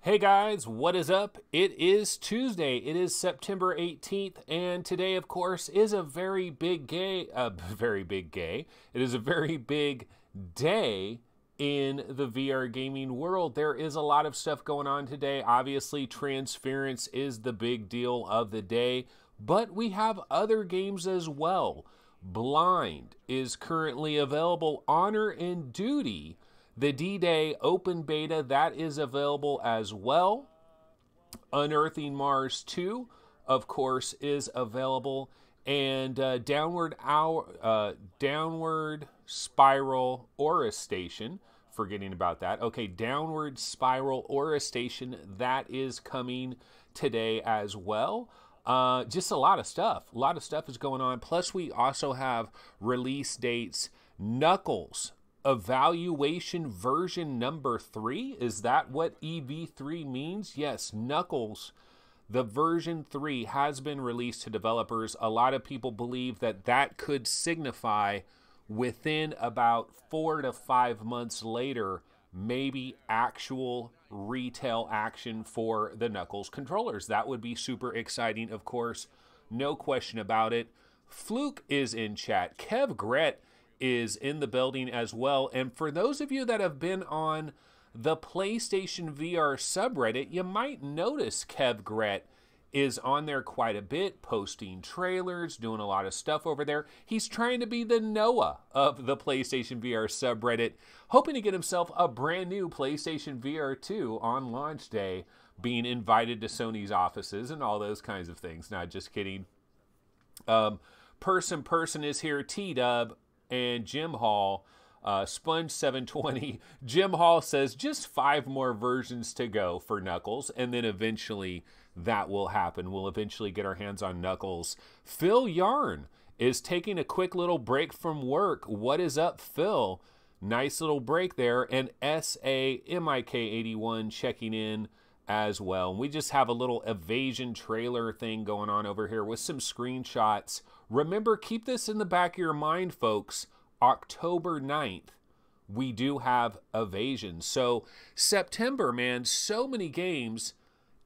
Hey guys, what is up? It is Tuesday. It is September 18th, and today, of course, is a very big day. It is a very big day in the VR gaming world. There is a lot of stuff going on today. Obviously, Transference is the big deal of the day, but we have other games as well. Blind is currently available. Honor and Duty, the D-Day open beta, that is available as well. Unearthing Mars 2, of course, is available. And Downward Spiral Aura Station, forgetting about that. Okay, Downward Spiral Aura Station, that is coming today as well. Just a lot of stuff. A lot of stuff is going on. Plus, we also have release dates. Knuckles Evaluation version number 3. Is that what EV3 means? Yes, Knuckles, the version 3 has been released to developers. A lot of people believe that that could signify within about 4 to 5 months later, maybe actual retail action for the Knuckles controllers. That would be super exciting, of course. No question about it. Fluke is in chat. Kev Gret is in the building as well. And for those of you that have been on the PlayStation VR subreddit, you might notice Kev Gret is on there quite a bit, posting trailers, doing a lot of stuff over there. He's trying to be the Noah of the PlayStation VR subreddit, hoping to get himself a brand new PlayStation VR 2 on launch day, being invited to Sony's offices and all those kinds of things. Not just kidding. Person is here, T-Dub and Jim Hall, Sponge 720. Jim Hall says just 5 more versions to go for Knuckles, and then eventually that will happen. We'll eventually get our hands on Knuckles. Phil Yarn is taking a quick little break from work. What is up, Phil? Nice little break there. And SAMIK81 checking in as well. And we just have a little evasion trailer thing going on over here with some screenshots. Remember, keep this in the back of your mind, folks. October 9th, we do have evasion. So September, man, so many games,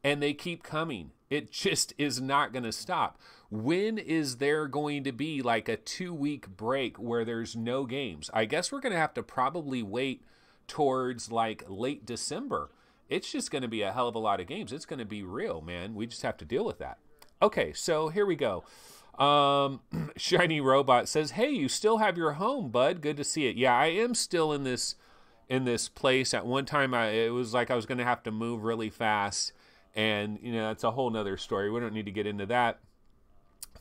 and they keep coming. It just is not going to stop. When is there going to be like a 2-week break where there's no games? I guess we're going to have to probably wait towards like late December. It's just going to be a hell of a lot of games. It's going to be real, man. We just have to deal with that. Okay, so here we go. Shiny Robot says, hey, you still have your home, bud. Good to see it. Yeah, I am still in this place. At one time, it was like I was going to have to move really fast. And, you know, that's a whole nother story. We don't need to get into that.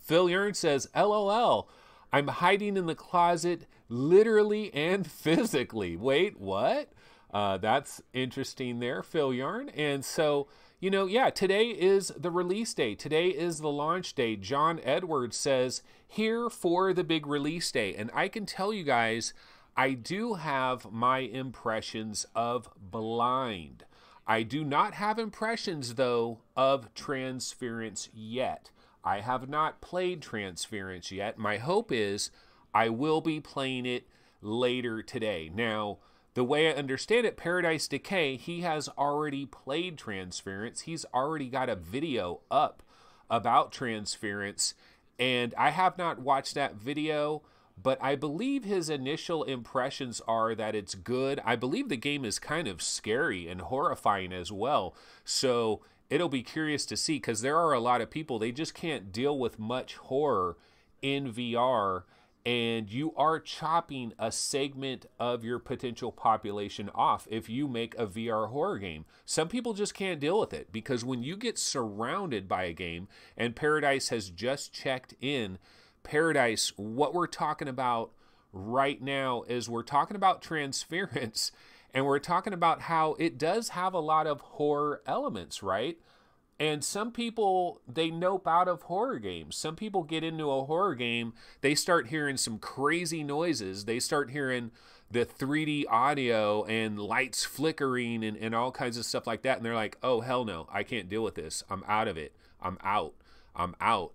Phil Yearn says, LOL, I'm hiding in the closet literally and physically. Wait, what? That's interesting there, Phil Yarn. And so, you know, yeah, today is the release day. Today is the launch day. John Edwards says, here for the big release day. And I can tell you guys, I do have my impressions of Blind. I do not have impressions, though, of Transference yet. I have not played Transference yet. My hope is I will be playing it later today. Now, the way I understand it, Paradise Decay, he has already played Transference. He's already got a video up about Transference, and I have not watched that video, but I believe his initial impressions are that it's good. I believe the game is kind of scary and horrifying as well, so it'll be curious to see, because there are a lot of people, they just can't deal with much horror in VR, and you are chopping a segment of your potential population off if you make a VR horror game. Some people just can't deal with it, because when you get surrounded by a game, and Paradise has just checked in, Paradise, what we're talking about right now is we're talking about Transference, and we're talking about how it does have a lot of horror elements, right? And some people, they nope out of horror games. Some people get into a horror game, they start hearing some crazy noises. They start hearing the 3D audio and lights flickering and all kinds of stuff like that. And they're like, oh, hell no, I can't deal with this. I'm out of it. I'm out.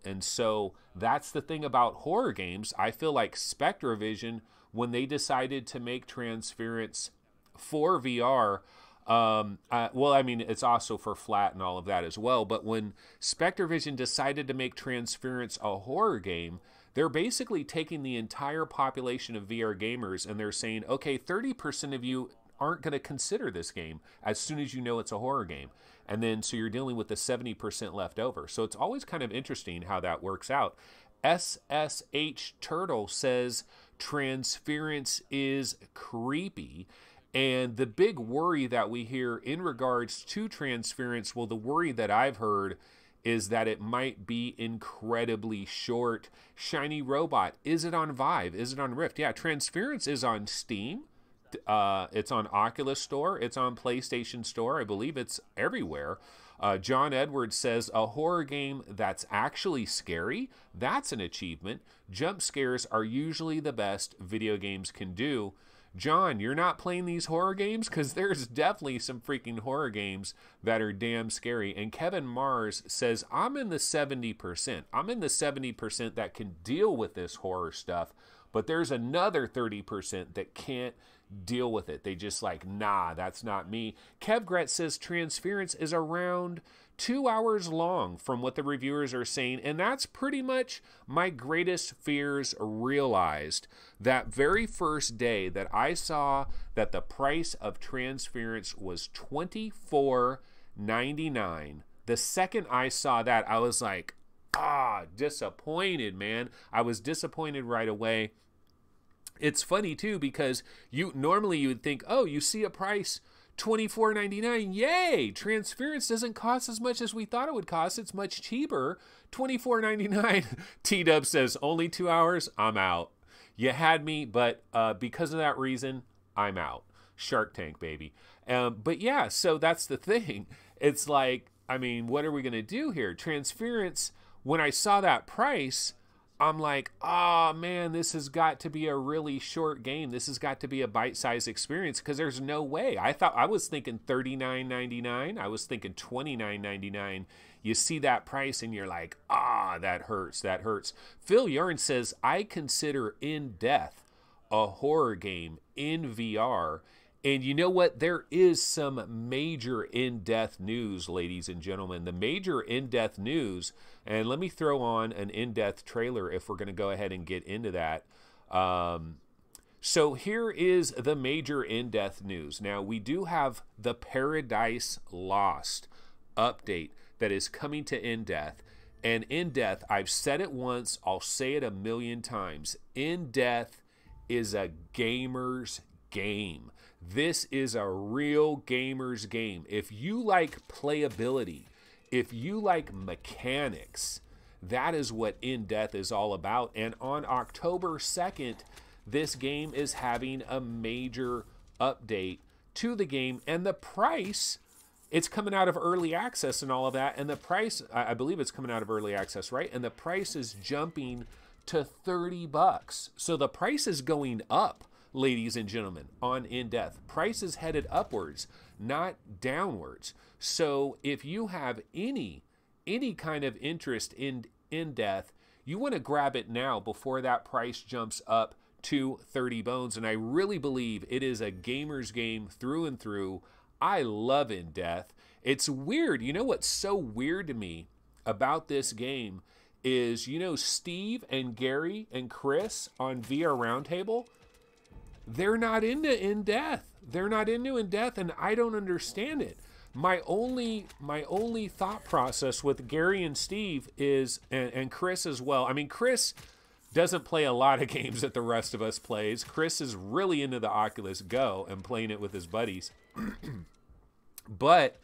And so that's the thing about horror games. I feel like SpectraVision, when they decided to make Transference for VR, Well, I mean, it's also for flat and all of that as well. But when SpectreVision decided to make Transference a horror game, they're basically taking the entire population of VR gamers and they're saying, okay, 30% of you aren't going to consider this game as soon as you know it's a horror game. And then so you're dealing with the 70% left over. So it's always kind of interesting how that works out. SSH Turtle says Transference is creepy. And the big worry that we hear in regards to Transference, well, the worry that I've heard is that it might be incredibly short. Shiny Robot, is it on Vive? Is it on Rift? Yeah, Transference is on Steam. It's on Oculus Store. It's on PlayStation Store. I believe it's everywhere. John Edwards says, a horror game that's actually scary, that's an achievement. Jump scares are usually the best video games can do. John, you're not playing these horror games? Because there's definitely some freaking horror games that are damn scary. And Kevin Mars says, I'm in the 70%. I'm in the 70% that can deal with this horror stuff. But there's another 30% that can't deal with it. They just like, nah, that's not me. Kev Gretz says Transference is around 2 hours long from what the reviewers are saying, and that's pretty much my greatest fears realized. That very first day that I saw that the price of Transference was $24.99, the second I saw that, I was like, disappointed, man. I was disappointed right away. It's funny too, because normally you would think, oh, you see a price $24.99, yay! Transference doesn't cost as much as we thought it would cost. It's much cheaper. $24.99. T-Dub says, only 2 hours? I'm out. You had me, but because of that reason, I'm out. Shark Tank, baby. But yeah, so that's the thing. It's like, I mean, what are we going to do here? Transference, when I saw that price, I'm like, oh man, this has got to be a really short game. This has got to be a bite-sized experience, because there's no way. I was thinking $39.99. I was thinking $29.99. You see that price and you're like, that hurts. That hurts. Phil Yarn says, I consider In Death a horror game in VR. And you know what? There is some major in-depth news, ladies and gentlemen. The major in-depth news, and let me throw on an in-depth trailer if we're going to go ahead and get into that. So here is the major in-depth news. Now, we do have the Paradise Lost update that is coming to In-Depth. And In-Depth, I've said it once, I'll say it a million times. In-Depth is a gamer's game. This is a real gamer's game. If you like playability, if you like mechanics, that is what In Death is all about. And on October 2nd, this game is having a major update to the game. And the price, it's coming out of early access and all of that. And the price, I believe it's coming out of early access, right? And the price is jumping to $30. So the price is going up, ladies and gentlemen, on In Death. Price is headed upwards, not downwards. So if you have any kind of interest in Death, you want to grab it now before that price jumps up to 30 bones. And I really believe it is a gamer's game through and through. I love In Death. It's weird. You know what's so weird to me about this game is, you know, Steve and Gary and Chris on VR Roundtable, they're not into In Death. They're not into In Death, and I don't understand it. My only thought process with Gary and Steve is, and Chris as well. I mean, Chris doesn't play a lot of games that the rest of us plays. Chris is really into the Oculus Go and playing it with his buddies. But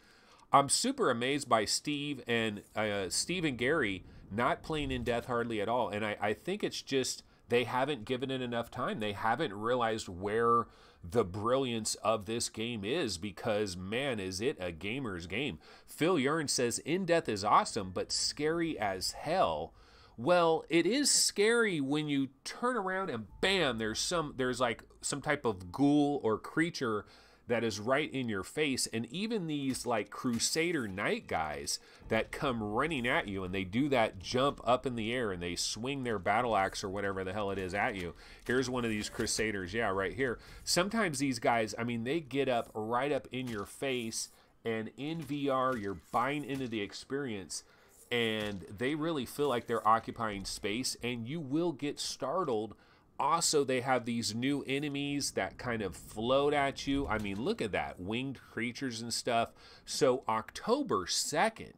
I'm super amazed by Steve and Gary not playing In Death hardly at all. And I think it's just they haven't given it enough time. They haven't realized where the brilliance of this game is, because, man, is it a gamer's game. Phil Yarn says, In Death is awesome, but scary as hell. Well, it is scary when you turn around and bam, there's like some type of ghoul or creature that is right in your face. And even these like Crusader Knight guys that come running at you, and they do that jump up in the air and they swing their battle axe or whatever the hell it is at you. Here's one of these Crusaders, yeah, right here. Sometimes these guys, I mean, they get up right up in your face, and in VR, you're buying into the experience, and they really feel like they're occupying space, and you will get startled. Also, they have these new enemies that kind of float at you. I mean, look at that, winged creatures and stuff. So October 2nd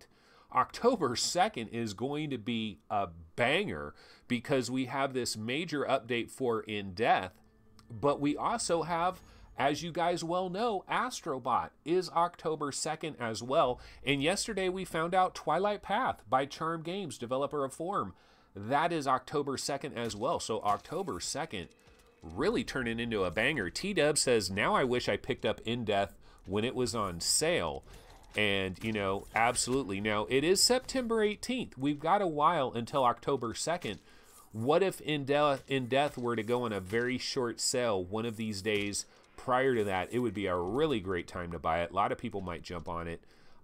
is going to be a banger, because we have this major update for In Death, but we also have, as you guys well know, Astrobot is October 2nd as well. And yesterday we found out Twilight Path by Charm Games, developer of Form, that is October 2nd as well. So October 2nd really turning into a banger. T-Dub says, now I wish I picked up In Death when it was on sale. And, you know, absolutely. Now, it is September 18th. We've got a while until October 2nd. What if In Death were to go on a very short sale one of these days prior to that? It would be a really great time to buy it. A lot of people might jump on it.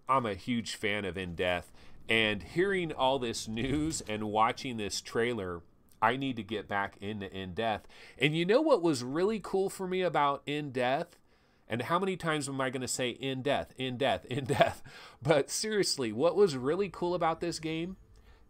I'm a huge fan of In Death. And hearing all this news and watching this trailer, I need to get back into In Death. And you know what was really cool for me about In Death? And how many times am I going to say In Death, In Death, In Death? But seriously, what was really cool about this game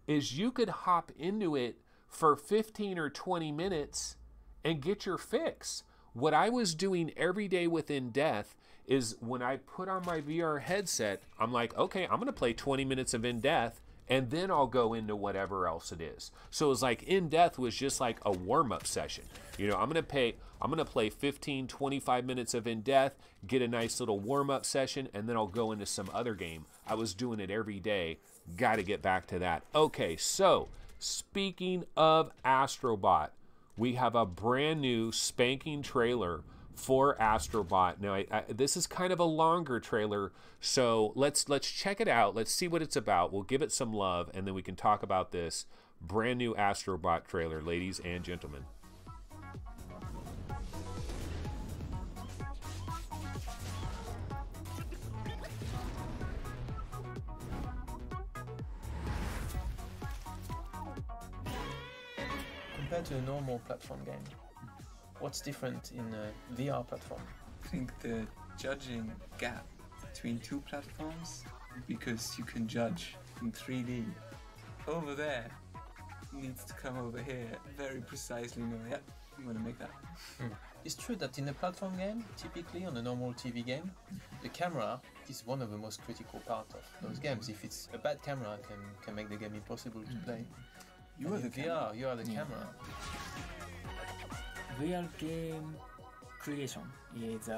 is you could hop into it for 15 or 20 minutes and get your fix. What I was doing every day with In Death is when I put on my VR headset, I'm like, okay, I'm going to play 20 minutes of In Death, and then I'll go into whatever else it is. So it was like In Death was just like a warm-up session. You know, I'm going to play 15, 25 minutes of In Death, get a nice little warm-up session, and then I'll go into some other game. I was doing it every day. Got to get back to that. Okay, so speaking of Astrobot, we have a brand new spanking trailer for Astrobot. Now, this is kind of a longer trailer, so let's check it out. Let's see what it's about. We'll give it some love, and then we can talk about this brand new Astrobot trailer, ladies and gentlemen. Compared to a normal platform game, what's different in a VR platform? I think the judging gap between two platforms, because you can judge in 3D. Over there needs to come over here very precisely. No, yeah, I'm going to make that. It's true that in a platform game, typically on a normal TV game, the camera is one of the most critical parts of those games. If it's a bad camera, it can make the game impossible to play. You are the camera. VR, you are the camera. VR game creation is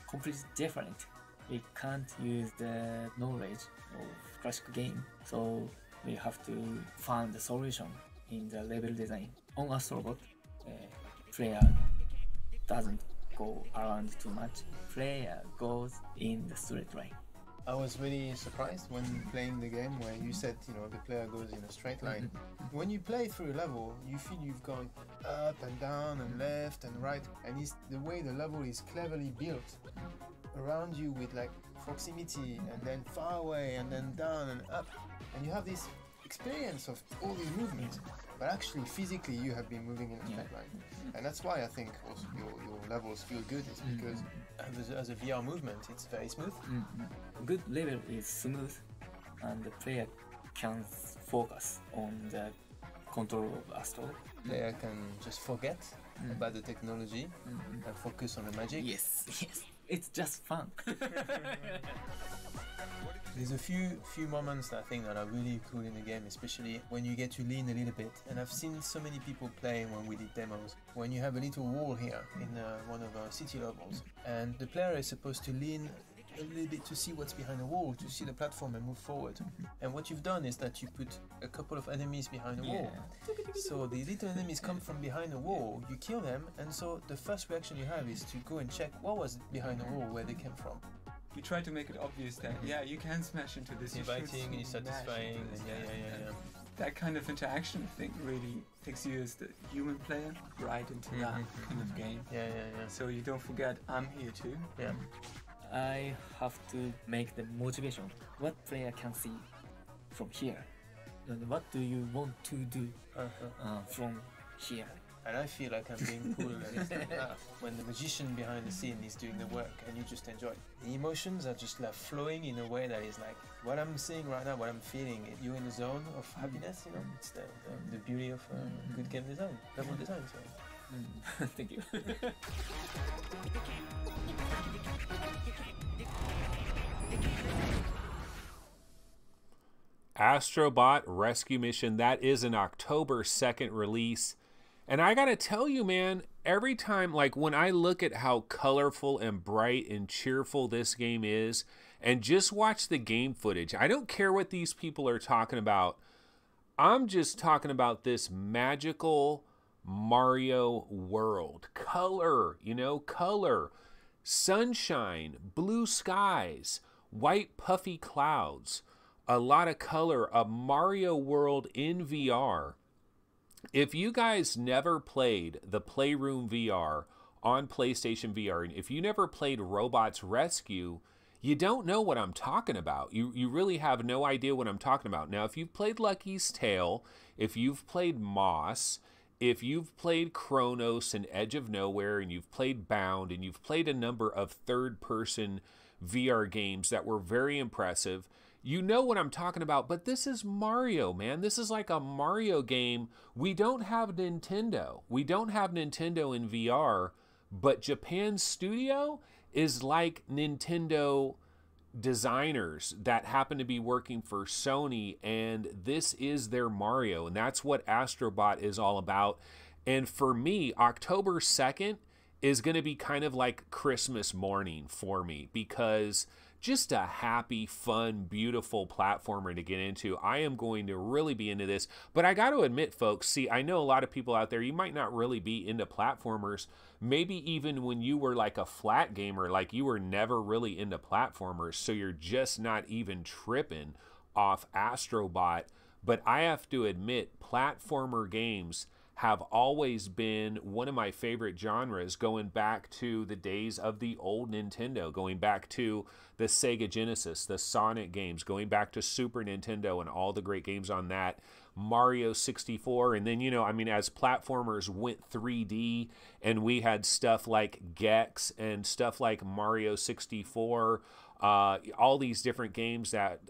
completely different. We can't use the knowledge of classic game, so we have to find the solution in the level design. On Astrobot, player doesn't go around too much. Player goes in the straight line. I was really surprised when playing the game where you said, you know, the player goes in a straight line. When you play through a level, you feel you've gone up and down and left and right, and it's the way the level is cleverly built around you with like proximity and then far away and then down and up, and you have this experience of all these movements, but actually physically you have been moving in a straight line. And that's why I think also your levels feel good, is because as a VR movement it's very smooth. Good level is smooth, and the player can focus on the control of Astro. Player can just forget about the technology and focus on the magic. Yes, it's just fun. There's a few moments that I think that are really cool in the game, especially when you get to lean a little bit. And I've seen so many people play when we did demos. When you have a little wall here in one of our city levels, and the player is supposed to lean a little bit to see what's behind the wall, to see the platform and move forward. And what you've done is that you put a couple of enemies behind the wall. So the little enemies come from behind the wall, you kill them, and so the first reaction you have is to go and check what was behind the wall, where they came from. We try to make it obvious that, yeah, you can smash into this. It's inviting, it's satisfying, and yeah. that kind of interaction, I think, really takes you as the human player right into that kind of game. Yeah. So you don't forget, I'm here too. Yeah. I have to make the motivation. What player can see from here? And what do you want to do from here? And I feel like I'm being pulled when the magician behind the scene is doing the work and you just enjoy it. The emotions are just like flowing in a way that is like what I'm seeing right now, what I'm feeling. You're in a zone of happiness, you know. It's the beauty of good game design, level design. So. Thank you. Astrobot Rescue Mission, that is an October 2nd release. And I gotta tell you, man, every time, like when I look at how colorful and bright and cheerful this game is, and just watch the game footage, I don't care what these people are talking about. I'm just talking about this magical Mario world. Color, you know, color. Sunshine, blue skies, white puffy clouds, a lot of color, a Mario world in VR. If you guys never played the Playroom VR on PlayStation VR, and if you never played Robots Rescue, you don't know what I'm talking about. You really have no idea what I'm talking about. Now, if you've played Lucky's Tale, if you've played Moss, if you've played Chronos and Edge of Nowhere, and you've played Bound, and you've played a number of third-person VR games that were very impressive, you know what I'm talking about. But this is Mario, man. This is like a Mario game. We don't have Nintendo. We don't have Nintendo in VR, but Japan's studio is like Nintendo designers that happen to be working for Sony, and this is their Mario, and that's what Astrobot is all about. And for me, October 2nd is going to be kind of like Christmas morning for me, because just a happy, fun, beautiful platformer to get into. I am going to really be into this. But I got to admit, folks, see, I know a lot of people out there, you might not really be into platformers. Maybe even when you were like a flat gamer, like you were never really into platformers, so you're just not even tripping off Astrobot. But I have to admit, platformer games have always been one of my favorite genres, going back to the days of the old Nintendo, going back to the Sega Genesis, the Sonic games, going back to Super Nintendo and all the great games on that, Mario 64, and then, you know, I mean, as platformers went 3D and we had stuff like Gex and stuff like Mario 64, all these different games that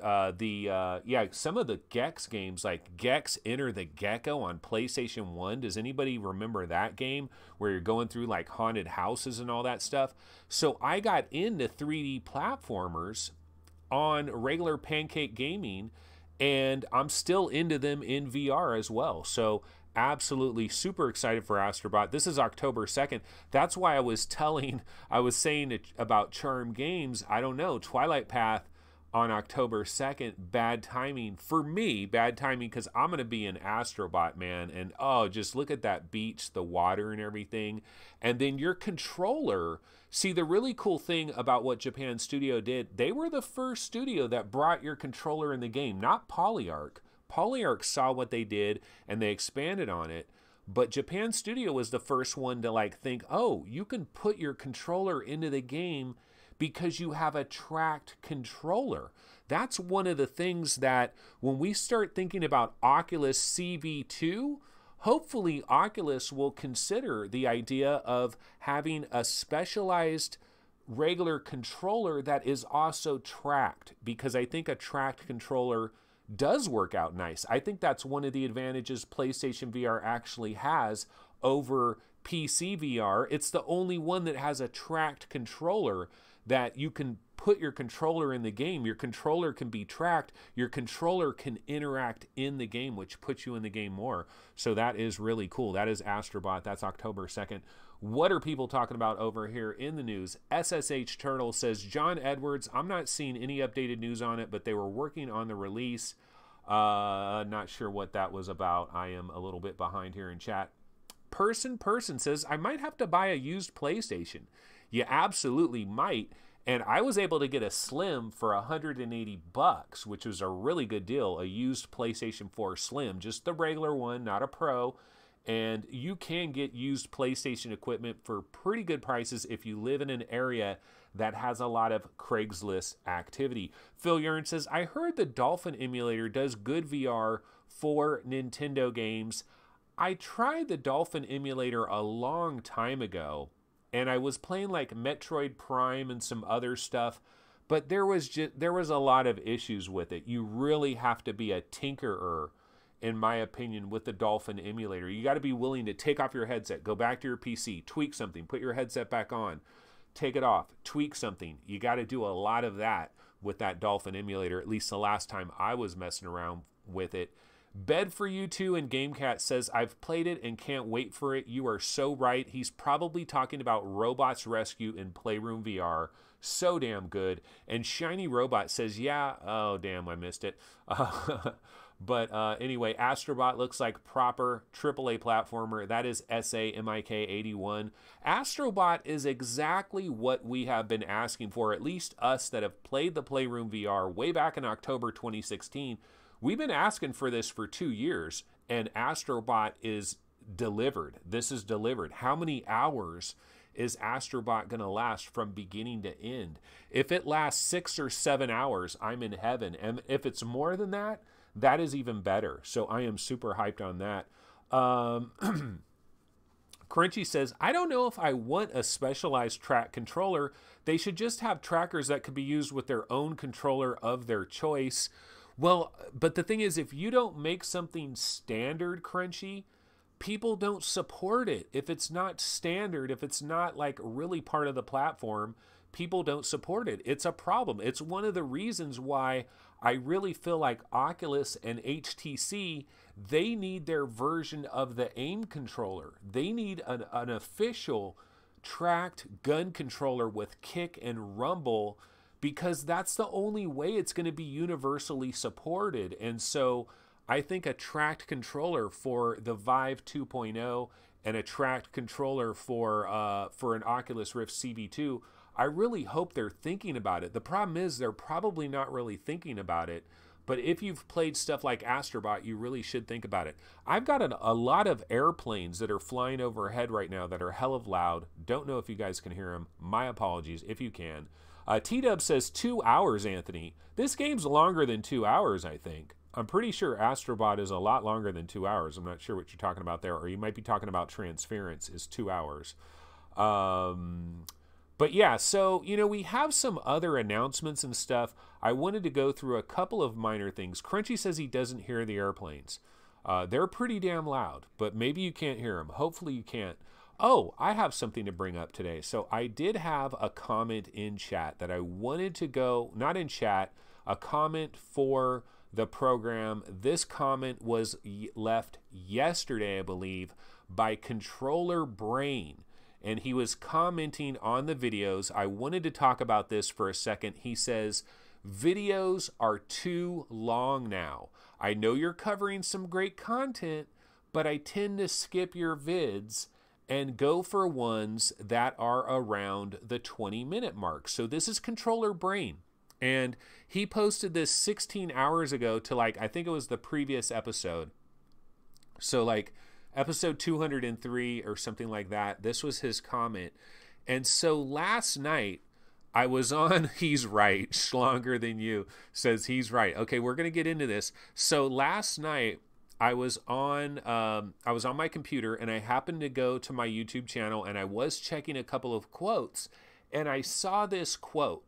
some of the Gex games, like Gex Enter the Gecko on PlayStation 1. Does anybody remember that game where you're going through like haunted houses and all that stuff? So I got into 3D platformers on regular Pancake Gaming, and I'm still into them in VR as well. So absolutely super excited for Astrobot. This is October 2nd. That's why I was saying about Charm Games. I don't know, Twilight Path on October 2nd, bad timing for me, bad timing, because I'm going to be an Astrobot, man. And oh, just look at that beach, the water and everything. And then your controller. See, the really cool thing about what Japan Studio did, they were the first studio that brought your controller in the game, not Polyarc. Polyarc saw what they did and they expanded on it, but Japan Studio was the first one to like think, oh, you can put your controller into the game because you have a tracked controller. That's one of the things that when we start thinking about Oculus CV2, hopefully Oculus will consider the idea of having a specialized regular controller that is also tracked, because I think a tracked controller does work out nice. I think that's one of the advantages PlayStation VR actually has over PC VR. It's the only one that has a tracked controller that you can put your controller in the game. Your controller can be tracked. Your controller can interact in the game, which puts you in the game more. So that is really cool. That is Astrobot. That's October 2nd. What are people talking about over here in the news? SSH Turtle says, John Edwards, I'm not seeing any updated news on it, but they were working on the release. Not sure what that was about. I am a little bit behind here in chat. Person says, I might have to buy a used PlayStation. You absolutely might. And I was able to get a Slim for $180, which was a really good deal. A used PlayStation 4 Slim, just the regular one, not a Pro. And you can get used PlayStation equipment for pretty good prices if you live in an area that has a lot of Craigslist activity. Phil Yearn says, I heard the Dolphin emulator does good VR for Nintendo games. I tried the Dolphin emulator a long time ago, and I was playing like Metroid Prime and some other stuff, but there was a lot of issues with it. You really have to be a tinkerer, in my opinion, with the Dolphin emulator. You got to be willing to take off your headset, go back to your PC, tweak something, put your headset back on, take it off, tweak something. You got to do a lot of that with that Dolphin emulator, at least the last time I was messing around with it. Bed for You Too and GameCat says, I've played it and can't wait for it. You are so right. He's probably talking about Robots Rescue in Playroom VR. So damn good. And Shiny Robot says, yeah, oh damn, I missed it. But anyway, Astrobot looks like proper AAA platformer. That is SAMIK81. Astrobot is exactly what we have been asking for, at least us that have played the Playroom VR way back in October 2016. We've been asking for this for 2 years, and Astrobot is delivered. This is delivered. How many hours is Astrobot going to last from beginning to end? If it lasts 6 or 7 hours, I'm in heaven. And if it's more than that, that is even better. So I am super hyped on that. Crunchy says, I don't know if I want a specialized track controller. They should just have trackers that could be used with their own controller of their choice. Well, but the thing is, if you don't make something standard, Crunchy, people don't support it. If it's not standard, if it's not like really part of the platform, people don't support it. It's a problem. It's one of the reasons why I really feel like Oculus and HTC, they need their version of the AIM controller. They need an official tracked gun controller with kick and rumble, because that's the only way it's going to be universally supported. And so I think a tracked controller for the Vive 2.0 and a tracked controller for an Oculus Rift CV2, I really hope they're thinking about it. The problem is they're probably not really thinking about it. But if you've played stuff like Astrobot, you really should think about it. I've got a lot of airplanes that are flying overhead right now that are hell of loud. Don't know if you guys can hear them. My apologies if you can. T-Dub says 2 hours, Anthony. This game's longer than 2 hours, I think. I'm pretty sure Astrobot is a lot longer than 2 hours. I'm not sure what you're talking about there. Or you might be talking about Transference is 2 hours. But yeah, so, you know, we have some other announcements and stuff. I wanted to go through a couple of minor things. Crunchy says he doesn't hear the airplanes. They're pretty damn loud, but maybe you can't hear them. Hopefully you can't. Oh, I have something to bring up today. So I did have a comment in chat that I wanted to go, not in chat, a comment for the program. This comment was left yesterday, I believe, by Controller Brain. And he was commenting on the videos. I wanted to talk about this for a second. He says, videos are too long now. I know you're covering some great content, but I tend to skip your vids and go for ones that are around the 20-minute mark. So this is Controller Brain. And he posted this 16 hours ago to, like, I think it was the previous episode. So like episode 203 or something like that. This was his comment. And so last night I was on, he's right, Schlonger than you says he's right. Okay, we're going to get into this. So last night I was on my computer and I happened to go to my YouTube channel and I was checking a couple of quotes and I saw this quote.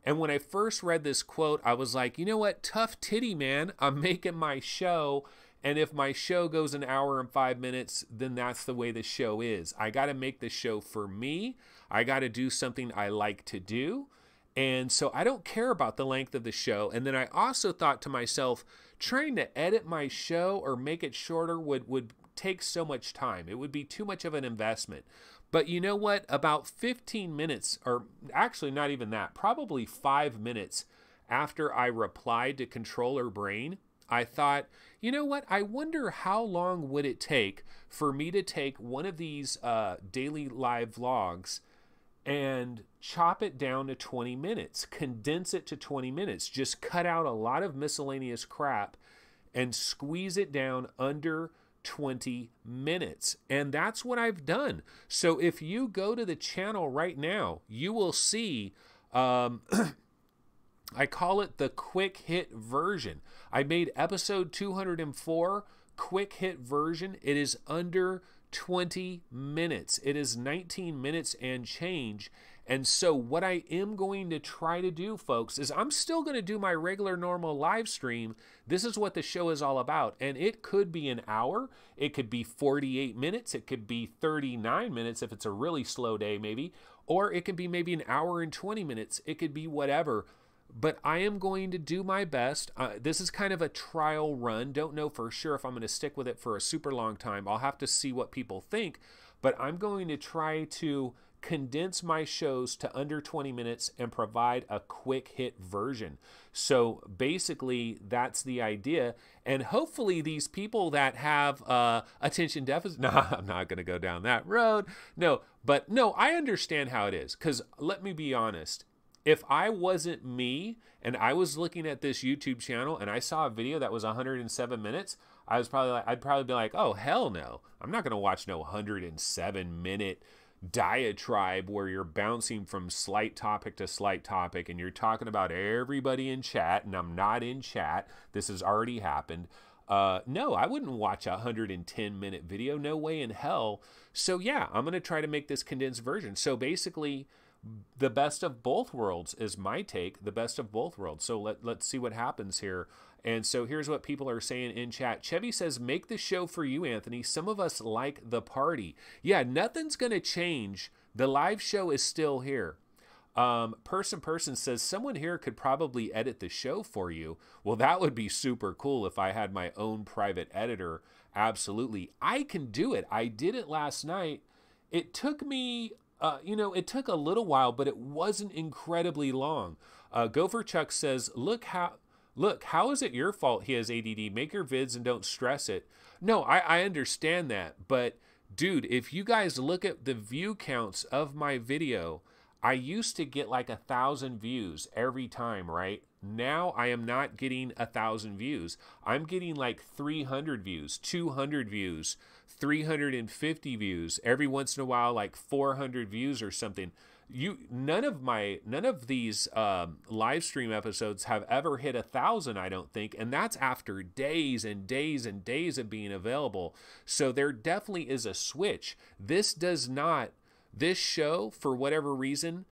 And when I first read this quote, I was like, you know what? Tough titty, man. I'm making my show. And if my show goes an hour and 5 minutes, then that's the way the show is. I got to make the show for me. I got to do something I like to do. And so I don't care about the length of the show. And then I also thought to myself, trying to edit my show or make it shorter would take so much time. It would be too much of an investment. But you know what? About 15 minutes, or actually not even that, probably 5 minutes after I replied to Controller Brain, I thought, you know what? I wonder how long would it take for me to take one of these daily live vlogs and chop it down to 20 minutes, condense it to 20 minutes, just cut out a lot of miscellaneous crap and squeeze it down under 20 minutes. And that's what I've done. So if you go to the channel right now, you will see, I call it the quick hit version. I made episode 204 quick hit version. It is under 20 minutes. It is 19 minutes and change. And so what I am going to try to do, folks, is I'm still going to do my regular normal live stream. This is what the show is all about. And it could be an hour. It could be 48 minutes. It could be 39 minutes if it's a really slow day maybe. Or it could be maybe an hour and 20 minutes. It could be whatever. But I am going to do my best. This is kind of a trial run. Don't know for sure if I'm going to stick with it for a super long time. I'll have to see what people think. But I'm going to try to condense my shows to under 20 minutes and provide a quick hit version. So basically, that's the idea. And hopefully these people that have attention deficit, no, I'm not going to go down that road. No, but no, I understand how it is. Because let me be honest. If I wasn't me and I was looking at this YouTube channel and I saw a video that was 107 minutes, I'd probably be like, oh, hell no. I'm not going to watch no 107-minute diatribe where you're bouncing from slight topic to slight topic and you're talking about everybody in chat, and I'm not in chat. This has already happened. No, I wouldn't watch a 110-minute video. No way in hell. So yeah, I'm going to try to make this condensed version. So basically, the best of both worlds is my take, the best of both worlds. So let's see what happens here. And so here's what people are saying in chat. Chevy says, make the show for you, Anthony. Some of us like the party. Yeah, nothing's going to change. The live show is still here. Person says, someone here could probably edit the show for you. Well, that would be super cool if I had my own private editor. Absolutely. I can do it. I did it last night. It took me... it took a little while, but it wasn't incredibly long. Gopher Chuck says, look, how is it your fault he has ADD? Make your vids and don't stress it. No, I understand that. But, dude, if you guys look at the view counts of my video, I used to get like 1,000 views every time, right? Now I am not getting 1,000 views. I'm getting like 300 views, 200 views, 350 views, every once in a while like 400 views or something. None of these live stream episodes have ever hit 1,000, I don't think, and that's after days and days and days of being available. So there definitely is a switch. This show, for whatever reason,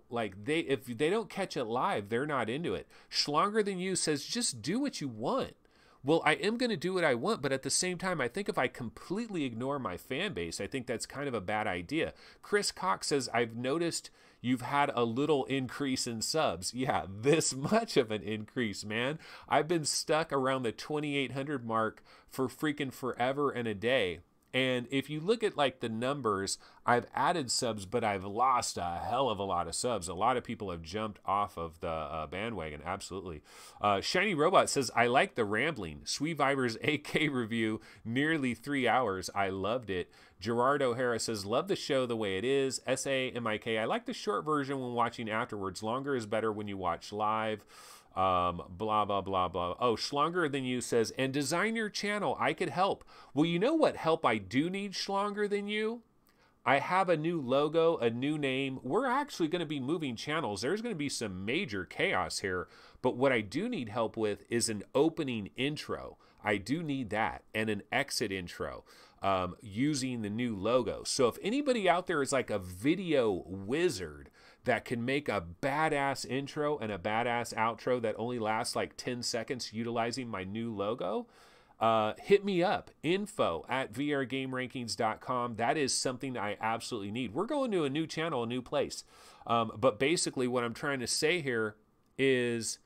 like if they don't catch it live, they're not into it. Schlonger Than You says, just do what you want. Well, I am going to do what I want, but at the same time, I think if I completely ignore my fan base, I think that's kind of a bad idea. Chris Cox says, I've noticed you've had a little increase in subs. Yeah, this much of an increase, man. I've been stuck around the 2,800 mark for freaking forever and a day. And if you look at like the numbers, I've added subs, but I've lost a hell of a lot of subs. A lot of people have jumped off of the bandwagon. Absolutely. Shiny Robot says, I like the rambling. Sweeviver's AK review, nearly 3 hours. I loved it. Gerard O'Hara says, love the show the way it is. SAMIK, I like the short version when watching afterwards. Longer is better when you watch live. Blah, blah, blah, blah. Oh, Schlonger Than You says, and design your channel. I could help. Well, you know what help I do need, Schlonger Than You? I have a new logo, a new name. We're actually going to be moving channels. There's going to be some major chaos here. But what I do need help with is an opening intro. I do need that, and an exit intro using the new logo. So if anybody out there is like a video wizard that can make a badass intro and a badass outro that only lasts like 10 seconds utilizing my new logo, hit me up, info@vrgamerankings.com. That is something I absolutely need. We're going to a new channel, a new place. But basically what I'm trying to say here is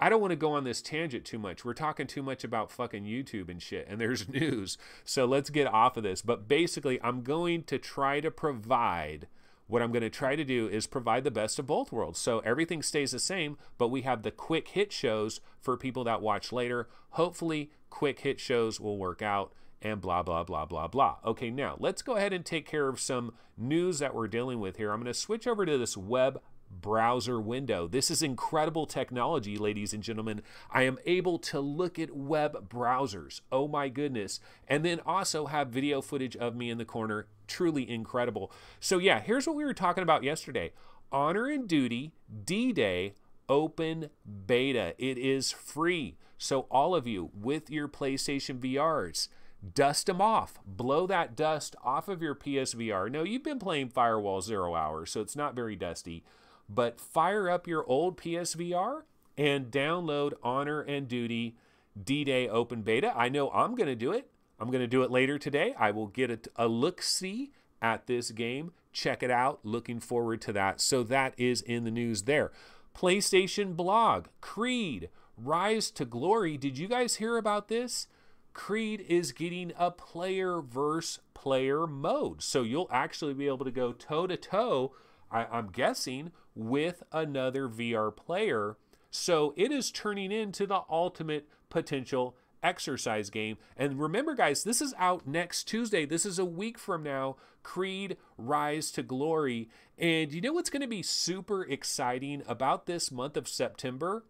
I don't want to go on this tangent too much. We're talking too much about fucking YouTube and shit, and there's news. So let's get off of this. But basically, I'm going to try to provide what I'm going to try to do is provide the best of both worlds. So everything stays the same, but we have the quick hit shows for people that watch later. Hopefully, quick hit shows will work out and blah, blah, blah, blah, blah. Okay, now let's go ahead and take care of some news that we're dealing with here. I'm going to switch over to this web browser window. This is incredible technology, ladies and gentlemen. I am able to look at web browsers. Oh my goodness. And then also have video footage of me in the corner. Truly incredible. So yeah, here's what we were talking about yesterday. Honor and Duty D-Day open beta. It is free. So all of you with your PlayStation VRs, dust them off. Blow that dust off of your PSVR. No, you've been playing Firewall 0 hours, so it's not very dusty. But fire up your old PSVR and download Honor and Duty D-Day Open Beta. I know I'm going to do it. I'm going to do it later today. I will get a look-see at this game. Check it out. Looking forward to that. So that is in the news there. PlayStation blog, Creed, Rise to Glory. Did you guys hear about this? Creed is getting a player versus player mode. So you'll actually be able to go toe-to-toe, I'm guessing, with another VR player. So it is turning into the ultimate potential exercise game. And remember, guys, this is out next Tuesday. This is a week from now. Creed Rise to Glory. And you know what's going to be super exciting about this month of September?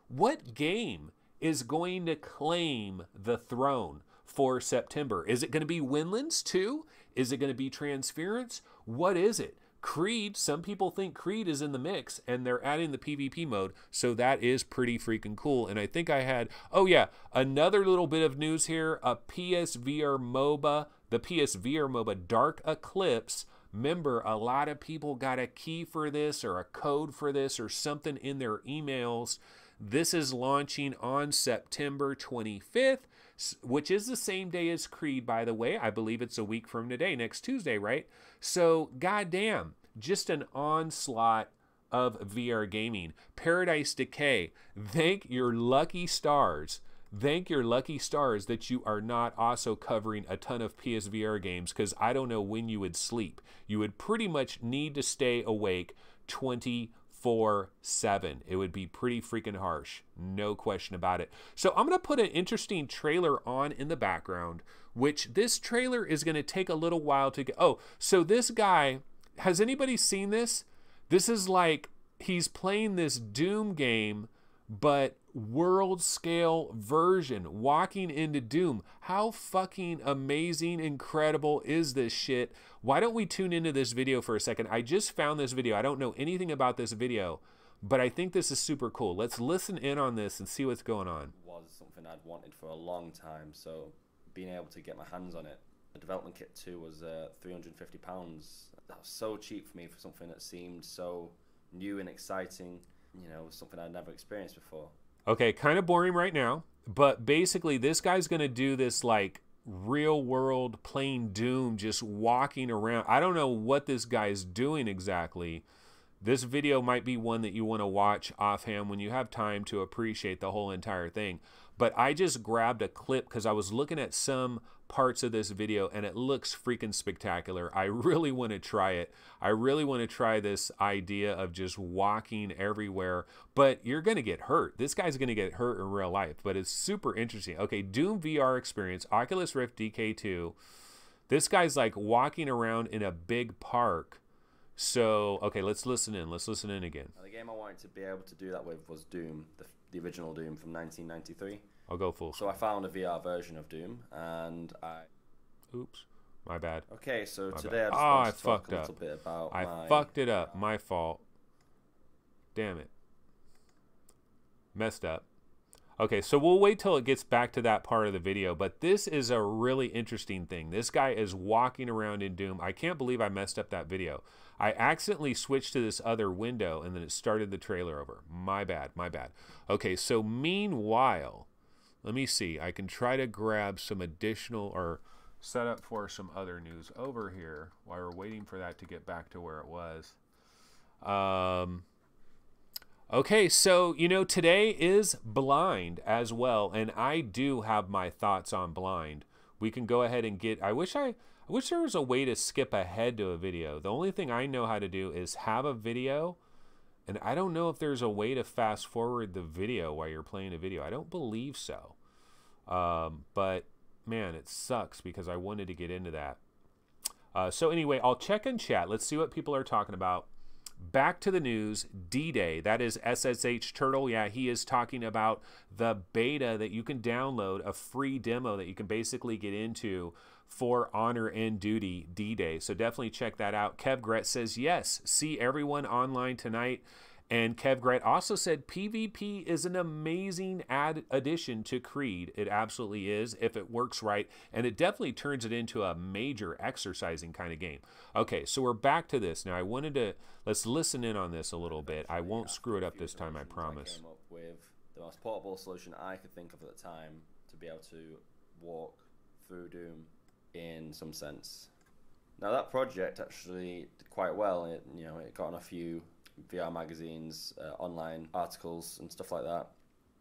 What game is going to claim the throne for September? Is it going to be Windlands 2? Is it going to be Transference? What is it? Creed, some people think Creed is in the mix, and they're adding the PvP mode, so that is pretty freaking cool. And I think I had, oh yeah, another little bit of news here, a PSVR MOBA, the PSVR MOBA Dark Eclipse. Remember, a lot of people got a key for this or a code for this or something in their emails. This is launching on September 25th, which is the same day as Creed, by the way. I believe it's a week from today, next Tuesday, right? So, goddamn, just an onslaught of VR gaming. Paradise Decay, thank your lucky stars. Thank your lucky stars that you are not also covering a ton of PSVR games, because I don't know when you would sleep. You would pretty much need to stay awake 24/7. It would be pretty freaking harsh. No question about it. So I'm going to put an interesting trailer on in the background, which this trailer is going to take a little while to get. Oh, so this guy, has anybody seen this? This is like he's playing this Doom game, but world scale version, walking into Doom. How fucking amazing, incredible is this shit? Why don't we tune into this video for a second? I just found this video. I don't know anything about this video, but I think this is super cool. Let's listen in on this and see what's going on. Was something I'd wanted for a long time, so being able to get my hands on it. The development kit too was £350. That was so cheap for me for something that seemed so new and exciting, you know, something I'd never experienced before. Okay, kind of boring right now, but basically this guy's going to do this like real world playing Doom, just walking around. I don't know what this guy's doing exactly. This video might be one that you want to watch offhand when you have time to appreciate the whole entire thing. But I just grabbed a clip because I was looking at some parts of this video and it looks freaking spectacular. I really want to try it. I really want to try this idea of just walking everywhere, but you're going to get hurt. This guy's going to get hurt in real life, but it's super interesting. Okay, Doom VR experience, Oculus Rift DK2. This guy's like walking around in a big park. So, okay, let's listen in. Let's listen in again. Now, the game I wanted to be able to do that with was Doom, the original Doom from 1993. I'll go full. So I found a VR version of Doom, and I... Oops, my bad. Okay, so My today bad. I just want to talk fucked a little up. bit about I fucked it up. My fault. Damn it. Messed up. Okay, so we'll wait till it gets back to that part of the video, but this is a really interesting thing. This guy is walking around in Doom. I can't believe I messed up that video. I accidentally switched to this other window, and then it started the trailer over. My bad, my bad. Okay, so meanwhile, let me see. I can try to grab some additional or set up for some other news over here while we're waiting for that to get back to where it was. Okay, so, you know, today is Blind as well, and I do have my thoughts on Blind, we can go ahead and get, I wish there was a way to skip ahead to a video. The only thing I know how to do is have a video, and I don't know if there's a way to fast forward the video while you're playing a video. I don't believe so. But man, it sucks because I wanted to get into that. So anyway, I'll check in chat. Let's see what people are talking about. Back to the news, D-Day. That is SSH Turtle. Yeah, he is talking about the beta that you can download, a free demo that you can basically get into for Honor and Duty D-Day. So definitely check that out. Kev Gret says, yes, see everyone online tonight. And Kev Gret also said PvP is an amazing addition to Creed. It absolutely is if it works right. And it definitely turns it into a major exercising kind of game. Okay, so we're back to this. Now I wanted to, let's listen in on this a little bit. I won't screw it up this time, I promise. I came up with the most portable solution I could think of at the time to be able to walk through Doom in some sense. Now that project actually did quite well. It got on a few VR magazines, online articles and stuff like that,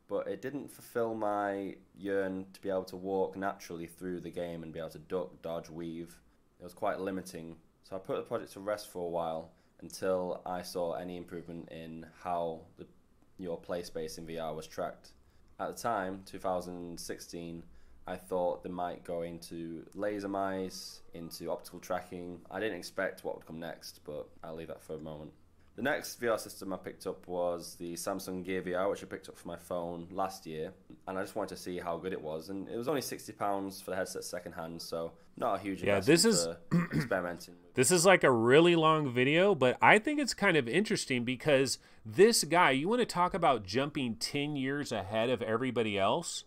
but it didn't fulfill my yearn to be able to walk naturally through the game and be able to duck, dodge, weave. It was quite limiting, so I put the project to rest for a while until I saw any improvement in how your play space in VR was tracked. At the time, 2016, I thought they might go into laser mice, into optical tracking. I didn't expect what would come next, but I'll leave that for a moment. The next VR system I picked up was the Samsung Gear VR, which I picked up for my phone last year, and I just wanted to see how good it was. And it was only £60 for the headset secondhand, so not a huge investment this is for experimenting. This is like a really long video, but I think it's kind of interesting because this guy, you want to talk about jumping 10 years ahead of everybody else?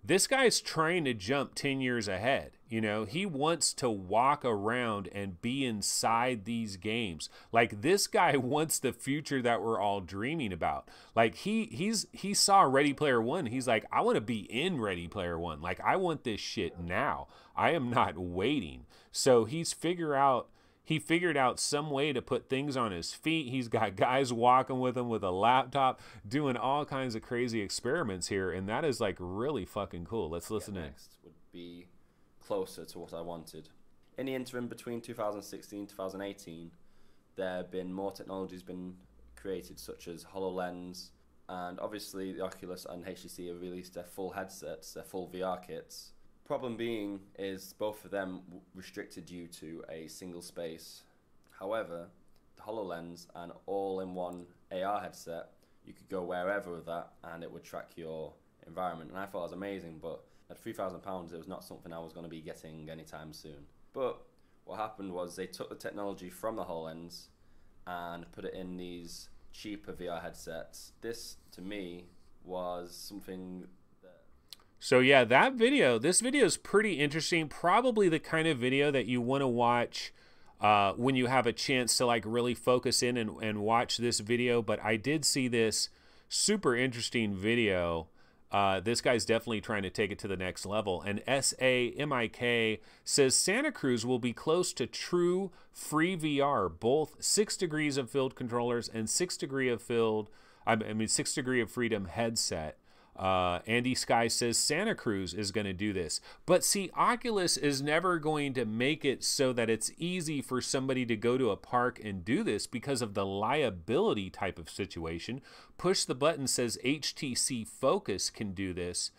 This guy's trying to jump 10 years ahead. You know, he wants to walk around and be inside these games. Like, this guy wants the future that we're all dreaming about. Like, he saw Ready Player One. He's like, I want to be in Ready Player One. Like, I want this shit now. I am not waiting. So he figured out some way to put things on his feet. He's got guys walking with him with a laptop, doing all kinds of crazy experiments here, and that is like really fucking cool. Let's listen in. Next would be closer to what I wanted. In the interim between 2016 and 2018, there have been more technologies been created, such as HoloLens, and obviously the Oculus and HTC have released their full headsets, their full VR kits. Problem being is both of them restricted you to a single space. However, the HoloLens and all-in-one AR headset, you could go wherever with that and it would track your environment. And I thought it was amazing, but at £3,000 it was not something I was going to be getting anytime soon. But what happened was they took the technology from the HoloLens and put it in these cheaper VR headsets. This, to me, was something... So yeah, this video is pretty interesting. Probably the kind of video that you want to watch when you have a chance to like really focus in and watch this video. But I did see this super interesting video. This guy's definitely trying to take it to the next level. And SAMIK says Santa Cruz will be close to true free VR, both 6 degrees of field controllers and 6 degree of freedom headset. Andy Sky says Santa Cruz is going to do this. But see, Oculus is never going to make it so that it's easy for somebody to go to a park and do this because of the liability type of situation. Push the Button says HTC Focus can do this.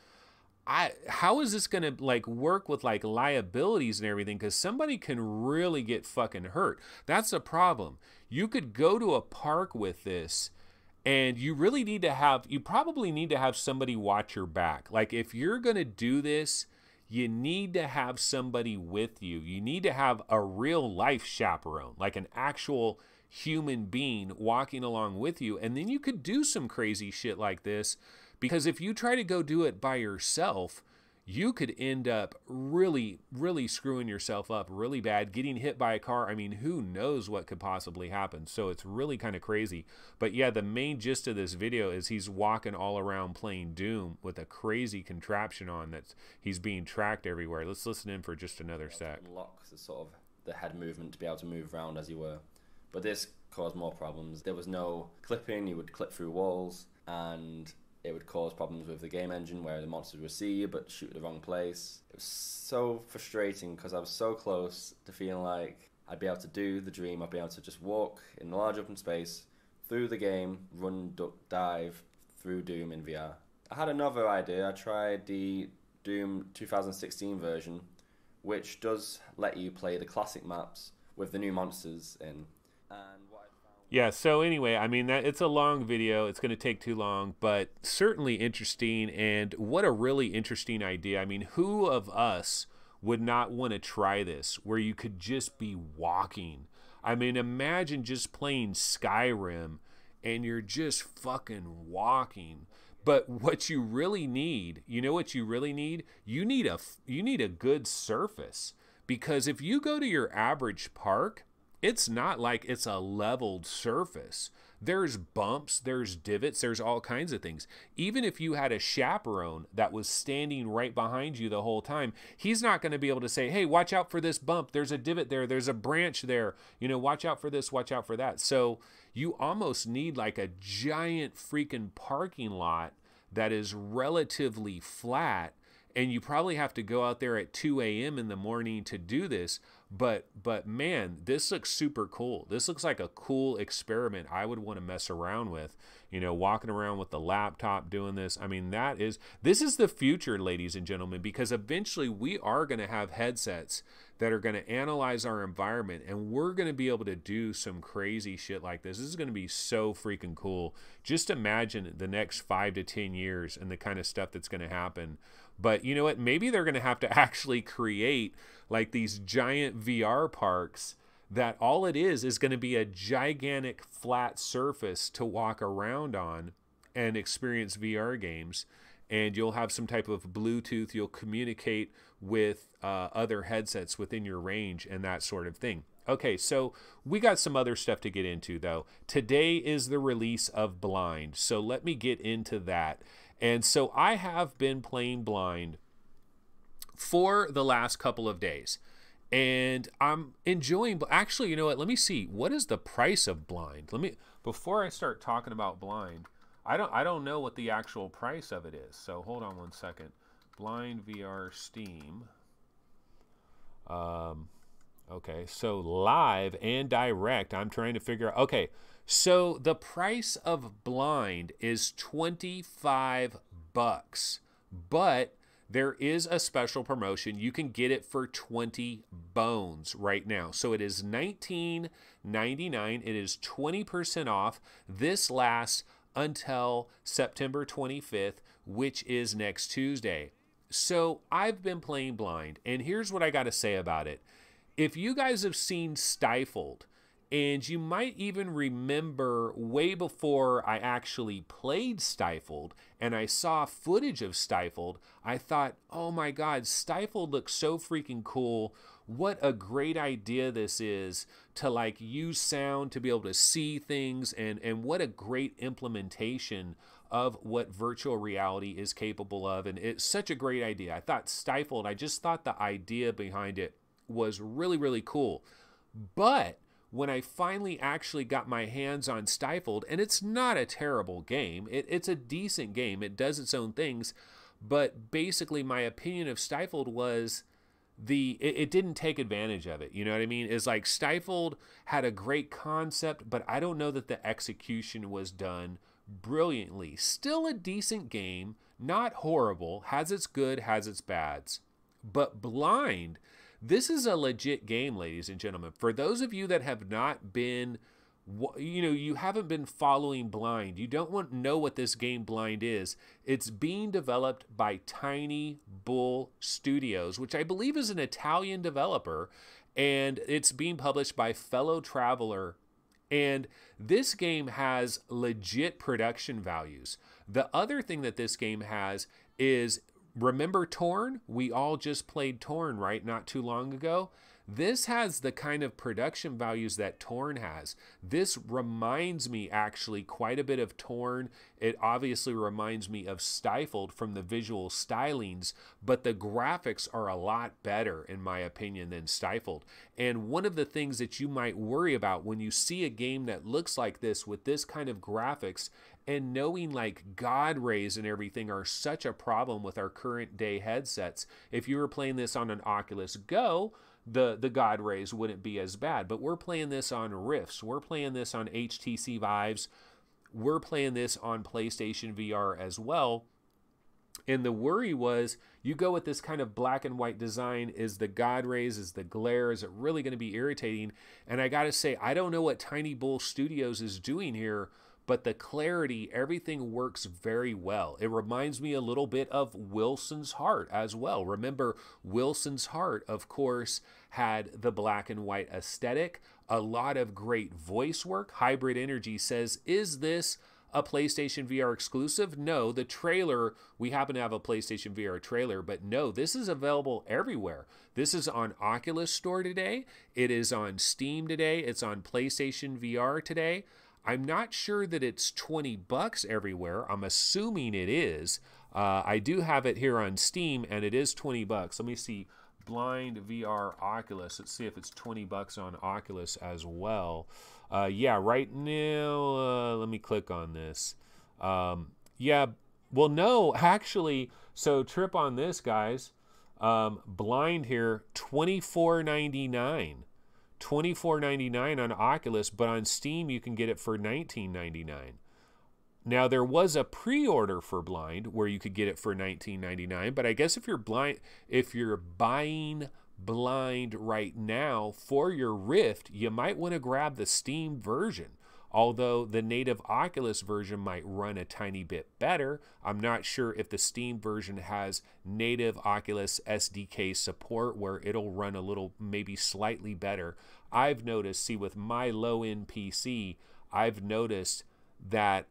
How is this going to like work with like liabilities and everything? Because somebody can really get fucking hurt. That's a problem. You could go to a park with this, and you probably need to have somebody watch your back. Like, if you're going to do this, you need to have somebody with you. You need to have a real life chaperone, like an actual human being walking along with you. And then you could do some crazy shit like this, because if you try to go do it by yourself, you could end up really, really screwing yourself up really bad, getting hit by a car. I mean, who knows what could possibly happen? So it's really kind of crazy. But yeah, the main gist of this video is he's walking all around playing Doom with a crazy contraption on that he's being tracked everywhere. Let's listen in for just another sec. Unlock the sort of the head movement to be able to move around as you were. But this caused more problems. There was no clipping. You would clip through walls, and it would cause problems with the game engine where the monsters would see you but shoot at the wrong place. It was so frustrating because I was so close to feeling like I'd be able to do the dream. I'd be able to just walk in a large open space through the game, run, duck, dive through Doom in VR. I had another idea. I tried the Doom 2016 version, which does let you play the classic maps with the new monsters in. And what I found... Yeah, so anyway, I mean, it's a long video. It's going to take too long, but certainly interesting. And what a really interesting idea. I mean, who of us would not want to try this, where you could just be walking? I mean, imagine just playing Skyrim and you're just fucking walking. But what you really need, you know what you really need? You need a good surface. Because if you go to your average park, it's not like it's a leveled surface. There's bumps, there's divots, there's all kinds of things. Even if you had a chaperone that was standing right behind you the whole time, he's not going to be able to say, hey, watch out for this bump. There's a divot there. There's a branch there. You know, watch out for this, watch out for that. So you almost need like a giant freaking parking lot that is relatively flat. And you probably have to go out there at 2 a.m. in the morning to do this. But man, this looks super cool. This looks like a cool experiment I would want to mess around with. You know, walking around with the laptop doing this. I mean, this is the future, ladies and gentlemen, because eventually we are going to have headsets that are going to analyze our environment, and we're going to be able to do some crazy shit like this. This is going to be so freaking cool. Just imagine the next 5 to 10 years and the kind of stuff that's going to happen. But you know what? Maybe they're going to have to actually create like these giant VR parks that all it is going to be a gigantic flat surface to walk around on and experience VR games. And you'll have some type of Bluetooth. You'll communicate with other headsets within your range and that sort of thing. Okay, so we got some other stuff to get into, though. Today is the release of Blind, so let me get into that. And so I have been playing Blind for the last couple of days, and I'm enjoying. Actually, you know what? Let me see. What is the price of Blind? Before I start talking about Blind, I don't know what the actual price of it is. So hold on one second. Blind VR Steam. Okay, so live and direct. I'm trying to figure out. Okay, so the price of Blind is $25, but there is a special promotion. You can get it for 20 bones right now. So it is $19.99. It is 20% off. This lasts until September 25th, which is next Tuesday. So I've been playing Blind, and here's what I got to say about it. If you guys have seen Stifled, and you might even remember way before I actually played Stifled and I saw footage of Stifled, I thought, oh my God, Stifled looks so freaking cool. What a great idea this is to like use sound to be able to see things, and what a great implementation of what virtual reality is capable of. And it's such a great idea. I thought Stifled, I just thought the idea behind it was really, really cool. But when I finally actually got my hands on Stifled, and it's not a terrible game, it's a decent game, it does its own things, but basically my opinion of Stifled was it didn't take advantage of it. You know what I mean? It's like Stifled had a great concept, but I don't know that the execution was done brilliantly. Still a decent game, not horrible, has its good, has its bads. But Blind, this is a legit game, ladies and gentlemen. For those of you that have not been, you haven't been following Blind, you don't know what this game Blind is. It's being developed by Tiny Bull Studios, which I believe is an Italian developer, and it's being published by Fellow Traveler. And this game has legit production values. The other thing that this game has is, remember Torn? We all just played Torn, right? Not too long ago. This has the kind of production values that Torn has. This reminds me actually quite a bit of Torn. It obviously reminds me of Stifled from the visual stylings, but the graphics are a lot better, in my opinion, than Stifled. And one of the things that you might worry about when you see a game that looks like this with this kind of graphics and knowing like God rays and everything are such a problem with our current day headsets. If you were playing this on an Oculus Go, the God rays wouldn't be as bad. But we're playing this on Rifts. We're playing this on HTC Vives. We're playing this on PlayStation VR as well. And the worry was, you go with this kind of black and white design, is the God rays, is the glare, is it really going to be irritating? And I got to say, I don't know what Tiny Bull Studios is doing here, but the clarity, everything works very well. It reminds me a little bit of Wilson's Heart as well. Remember, Wilson's Heart, of course, had the black and white aesthetic, a lot of great voice work. Hybrid Energy says, is this a PlayStation VR exclusive? No, the trailer, we happen to have a PlayStation VR trailer, but no, this is available everywhere. This is on Oculus Store today. It is on Steam today. It's on PlayStation VR today. I'm not sure that it's $20 everywhere. I'm assuming it is. I do have it here on Steam, and it is $20. Let me see. Blind VR Oculus. Let's see if it's $20 on Oculus as well. Yeah, right now, let me click on this. Yeah, well, no, actually, so trip on this, guys. Blind here, $24.99. $24.99 on Oculus, but on Steam you can get it for $19.99. Now there was a pre-order for Blind where you could get it for $19.99, but I guess if you're buying Blind right now for your Rift, you might want to grab the Steam version. Although the native Oculus version might run a tiny bit better. I'm not sure if the Steam version has native Oculus SDK support where it'll run a little, maybe slightly better. I've noticed, see, with my low-end PC, I've noticed that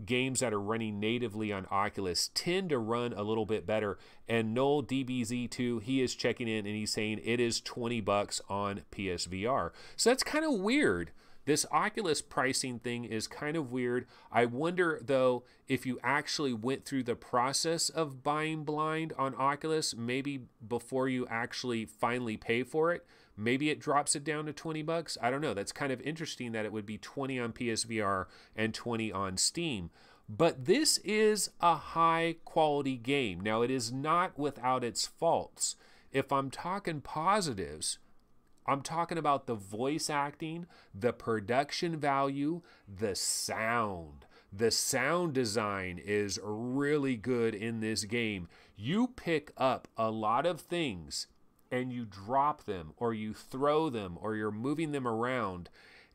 games that are running natively on Oculus tend to run a little bit better. And Noel DBZ2, he is checking in and he's saying it is $20 on PSVR. So that's kind of weird. This Oculus pricing thing is kind of weird. I wonder, though, if you actually went through the process of buying Blind on Oculus, maybe before you actually finally pay for it, maybe it drops it down to $20. I don't know. That's kind of interesting that it would be 20 on PSVR and 20 on Steam. But this is a high quality game. Now, it is not without its faults. If I'm talking positives, I'm talking about the voice acting, the production value, the sound. The sound design is really good in this game. You pick up a lot of things and you drop them or you throw them or you're moving them around,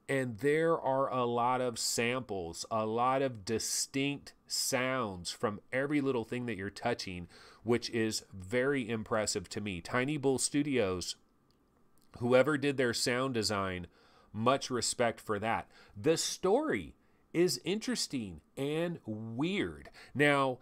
and there are a lot of samples, a lot of distinct sounds from every little thing that you're touching, which is very impressive to me. Tiny Bull Studios, whoever did their sound design, much respect for that. The story is interesting and weird. Now,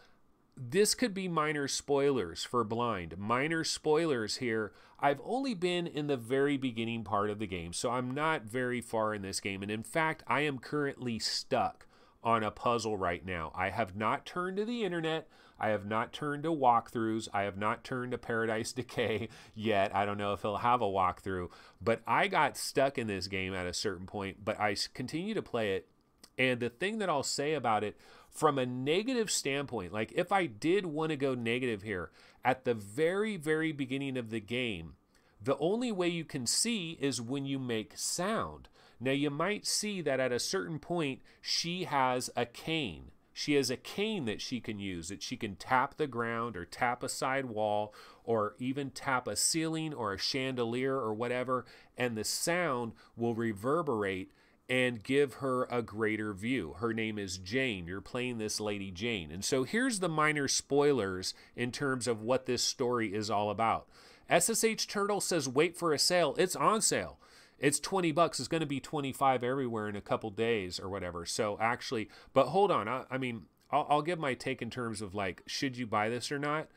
this could be minor spoilers for Blind. Minor spoilers here. I've only been in the very beginning part of the game, so I'm not very far in this game. And in fact, I am currently stuck on a puzzle right now. I have not turned to the internet. I have not turned to walkthroughs. I have not turned to Paradise Decay yet. I don't know if he'll have a walkthrough, but I got stuck in this game at a certain point, but I continue to play it. And the thing that I'll say about it from a negative standpoint, like if I did want to go negative here, at the very, very beginning of the game, the only way you can see is when you make sound. Now you might see that at a certain point, she has a cane. She has a cane that she can use, that she can tap the ground or tap a side wall or even tap a ceiling or a chandelier or whatever, and the sound will reverberate and give her a greater view. Her name is Jane. You're playing this lady Jane. And so here's the minor spoilers in terms of what this story is all about. SSH Turtle says, wait for a sale. It's on sale. It's $20. It's going to be $25 everywhere in a couple days or whatever. So actually, but hold on. I mean, I'll give my take in terms of like, should you buy this or not?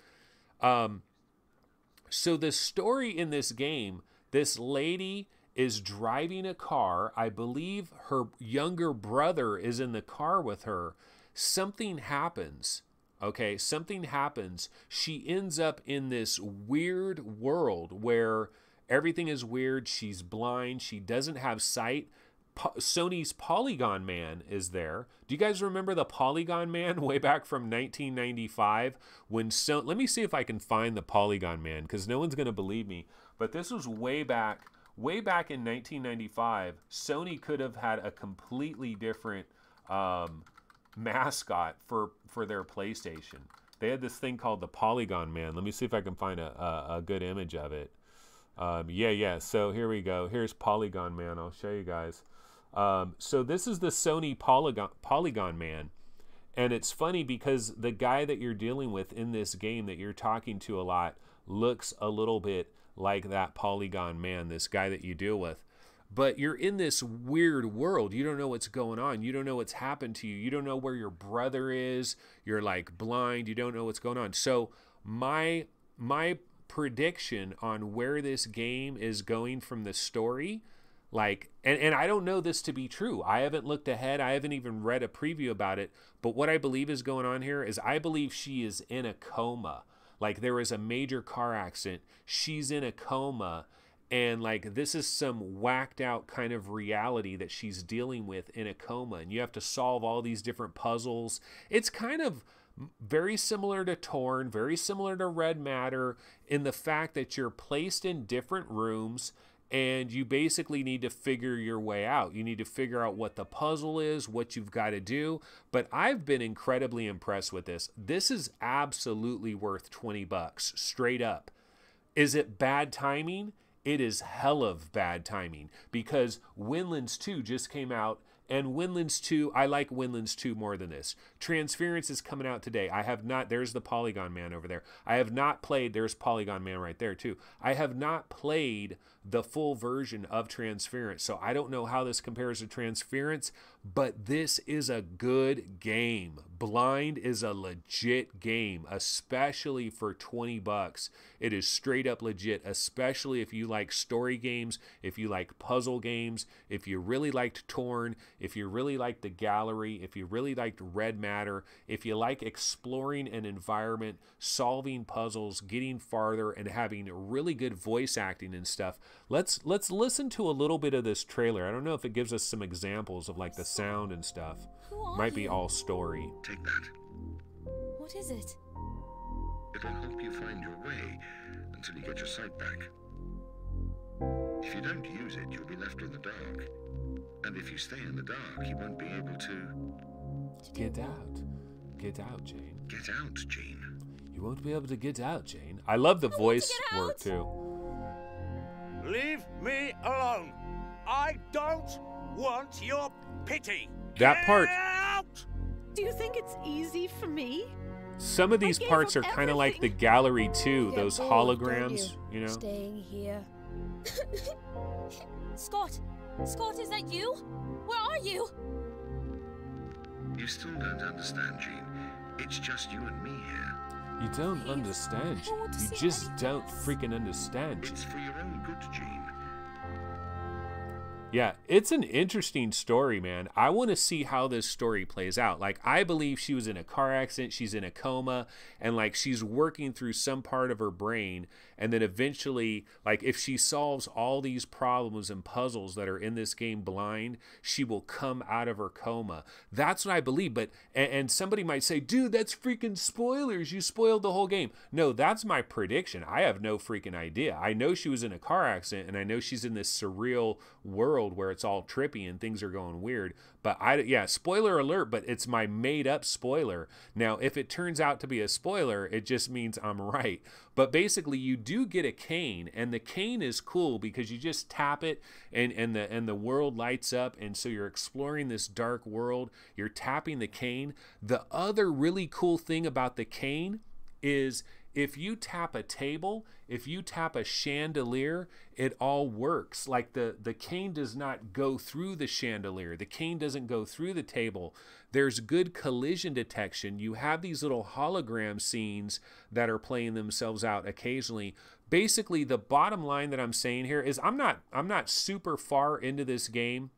So the story in this game, this lady is driving a car. I believe her younger brother is in the car with her. Something happens. Okay, something happens. She ends up in this weird world where everything is weird. She's blind. She doesn't have sight. Sony's Polygon Man is there. Do you guys remember the Polygon Man way back from 1995? Let me see if I can find the Polygon Man, because no one's going to believe me. But this was way back in 1995. Sony could have had a completely different mascot for their PlayStation. They had this thing called the Polygon Man. Let me see if I can find a good image of it. Yeah. So here we go. Here's Polygon Man. I'll show you guys. So this is the Sony Polygon Man. And it's funny because the guy that you're dealing with in this game that you're talking to a lot looks a little bit like that Polygon Man, this guy that you deal with. But you're in this weird world. You don't know what's going on. You don't know what's happened to you. You don't know where your brother is. You're like blind. You don't know what's going on. So my prediction on where this game is going from the story, like, and I don't know this to be true. I haven't looked ahead. I haven't even read a preview about it. But what I believe is going on here is I believe she is in a coma. Like, there was a major car accident. She's in a coma. And like, this is some whacked out kind of reality that she's dealing with in a coma. And you have to solve all these different puzzles. It's kind of very similar to Torn, very similar to Red Matter, in the fact that you're placed in different rooms and you basically need to figure your way out. You need to figure out what the puzzle is, what you've got to do. But I've been incredibly impressed with this. This is absolutely worth $20, straight up. Is it bad timing? It is hell of bad timing, because Windlands 2 just came out, and Windlands 2, I like Windlands 2 more than this. Transference is coming out today. I have not, there's the Polygon Man over there. I have not played, there's Polygon Man right there too. I have not played the full version of Transference, so I don't know how this compares to Transference, but this is a good game. Blind is a legit game, especially for $20. It is straight up legit, especially if you like story games, if you like puzzle games, if you really liked Torn, if you really liked the gallery, if you really liked Red Matter, if you like exploring an environment, solving puzzles, getting farther, and having really good voice acting and stuff. Let's listen to a little bit of this trailer. I don't know if it gives us some examples of like the sound and stuff. Might be all story. Take that. What is it? It'll help you find your way until you get your sight back. If you don't use it, you'll be left in the dark. And if you stay in the dark, you won't be able to... Get out. Get out, Jane. Get out, Jane. You won't be able to get out, Jane. I love the voice work too. Leave me alone. I don't want your pity. That part. Get out! Do you think it's easy for me? Some of these parts are kind of like the gallery too, those holograms, you know. Staying here. Scott, is that you? Where are you? You still don't understand, Jean. It's just you and me here. You don't understand. You just don't freaking understand. It's for your own good, Jean. Yeah, it's an interesting story, man. I want to see how this story plays out. Like, I believe she was in a car accident, she's in a coma, and like she's working through some part of her brain, and then eventually, like, if she solves all these problems and puzzles that are in this game blind, she will come out of her coma. That's what I believe. But and somebody might say, dude, that's freaking spoilers. You spoiled the whole game. No, that's my prediction. I have no freaking idea. I know she was in a car accident, and I know she's in this surreal world where it's all trippy and things are going weird. But yeah, spoiler alert, but it's my made up spoiler. Now, if it turns out to be a spoiler, it just means I'm right. But basically, you do get a cane, and the cane is cool because you just tap it and the world lights up, and so you're exploring this dark world. You're tapping the cane. The other really cool thing about the cane is if you tap a table, if you tap a chandelier, it all works. Like the cane does not go through the chandelier. The cane doesn't go through the table. There's good collision detection. You have these little hologram scenes that are playing themselves out occasionally. Basically, the bottom line that I'm saying here is I'm not super far into this game,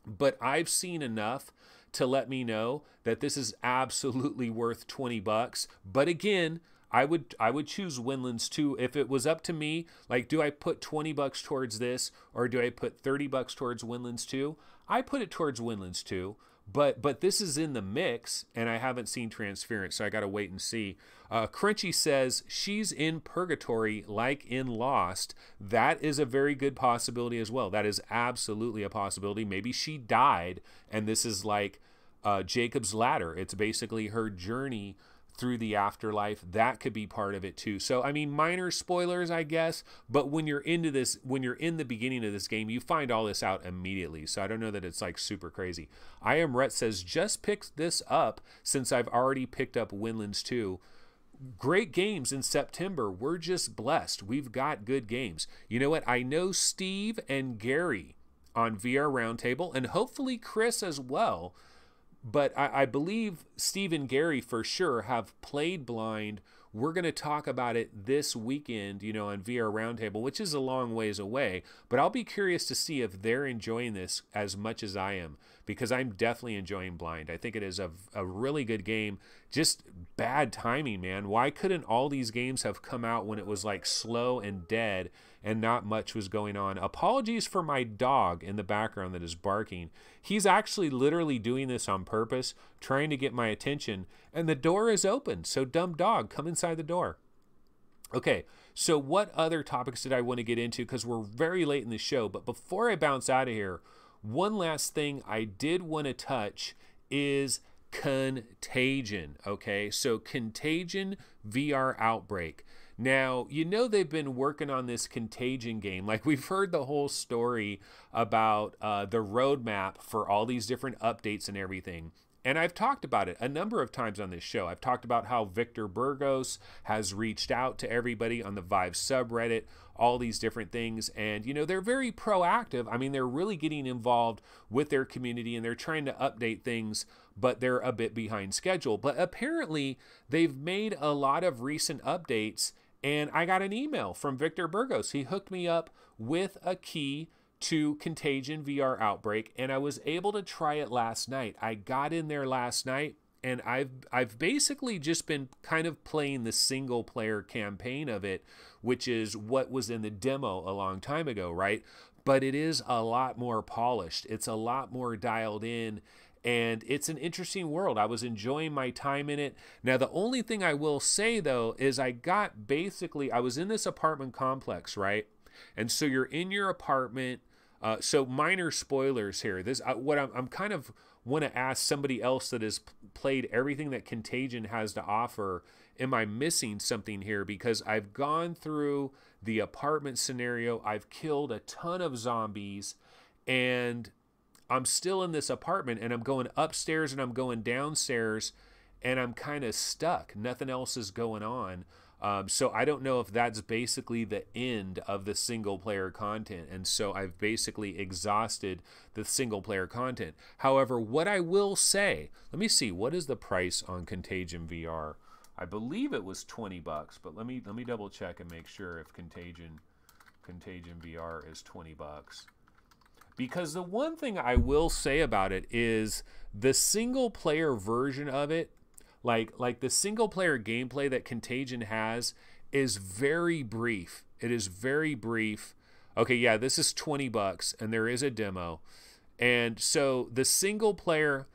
but I've seen enough to let me know that this is absolutely worth $20. But again, I would choose Windlands 2 if it was up to me. Like, do I put $20 towards this, or do I put $30 towards Windlands 2? I put it towards Windlands 2, but this is in the mix, and I haven't seen Transference, so I got to wait and see. Crunchy says she's in purgatory like in Lost. That is a very good possibility as well. That is absolutely a possibility. Maybe she died, and this is like Jacob's Ladder. It's basically her journey through the afterlife. That could be part of it too. So I mean, minor spoilers, I guess, but when you're into this, when you're in the beginning of this game, you find all this out immediately. So I don't know that it's like super crazy. I Am Rhett says, just picked this up since I've already picked up Windlands 2. Great games in September. We're just blessed. We've got good games. You know what? I know Steve and Gary on VR Roundtable, and hopefully Chris as well. But I believe Steve and Gary for sure have played Blind. We're going to talk about it this weekend, you know, on VR Roundtable, which is a long ways away. But I'll be curious to see if they're enjoying this as much as I am, because I'm definitely enjoying Blind. I think it is a really good game. Just bad timing, man. Why couldn't all these games have come out when it was like slow and dead and not much was going on? Apologies for my dog in the background that is barking. He's actually literally doing this on purpose, trying to get my attention, and the door is open. So dumb dog, come inside the door. Okay, so what other topics did I want to get into? Because we're very late in the show, but before I bounce out of here, one last thing I did want to touch is Contagion. Okay, so Contagion VR Outbreak. Now, you know they've been working on this Contagion game. Like, we've heard the whole story about the roadmap for all these different updates and everything. And I've talked about it a number of times on this show. I've talked about how Victor Burgos has reached out to everybody on the Vive subreddit, all these different things. And, you know, they're very proactive. I mean, they're really getting involved with their community, and they're trying to update things, but they're a bit behind schedule. But apparently, they've made a lot of recent updates. And I got an email from Victor Burgos. He hooked me up with a key to Contagion VR Outbreak, and I was able to try it last night. I got in there last night, and I've basically just been kind of playing the single player campaign of it, which is what was in the demo a long time ago, right? But it is a lot more polished. It's a lot more dialed in. And it's an interesting world. I was enjoying my time in it. Now, the only thing I will say, though, is I was in this apartment complex, right? And so you're in your apartment. So minor spoilers here. This what I'm kind of want to ask somebody else that has played everything that Contagion has to offer. Am I missing something here? Because I've gone through the apartment scenario. I've killed a ton of zombies, and I'm still in this apartment, and I'm going upstairs and I'm going downstairs, and I'm kind of stuck. Nothing else is going on. So I don't know if that's basically the end of the single player content. And so I've basically exhausted the single player content. However, what I will say, let me see, what is the price on Contagion VR? I believe it was $20, but let me double check and make sure if Contagion VR is $20. Because the one thing I will say about it is the single player version of it, like the single player gameplay that Contagion has, is very brief. It is very brief. Okay, yeah, this is $20 and there is a demo. And so the single player,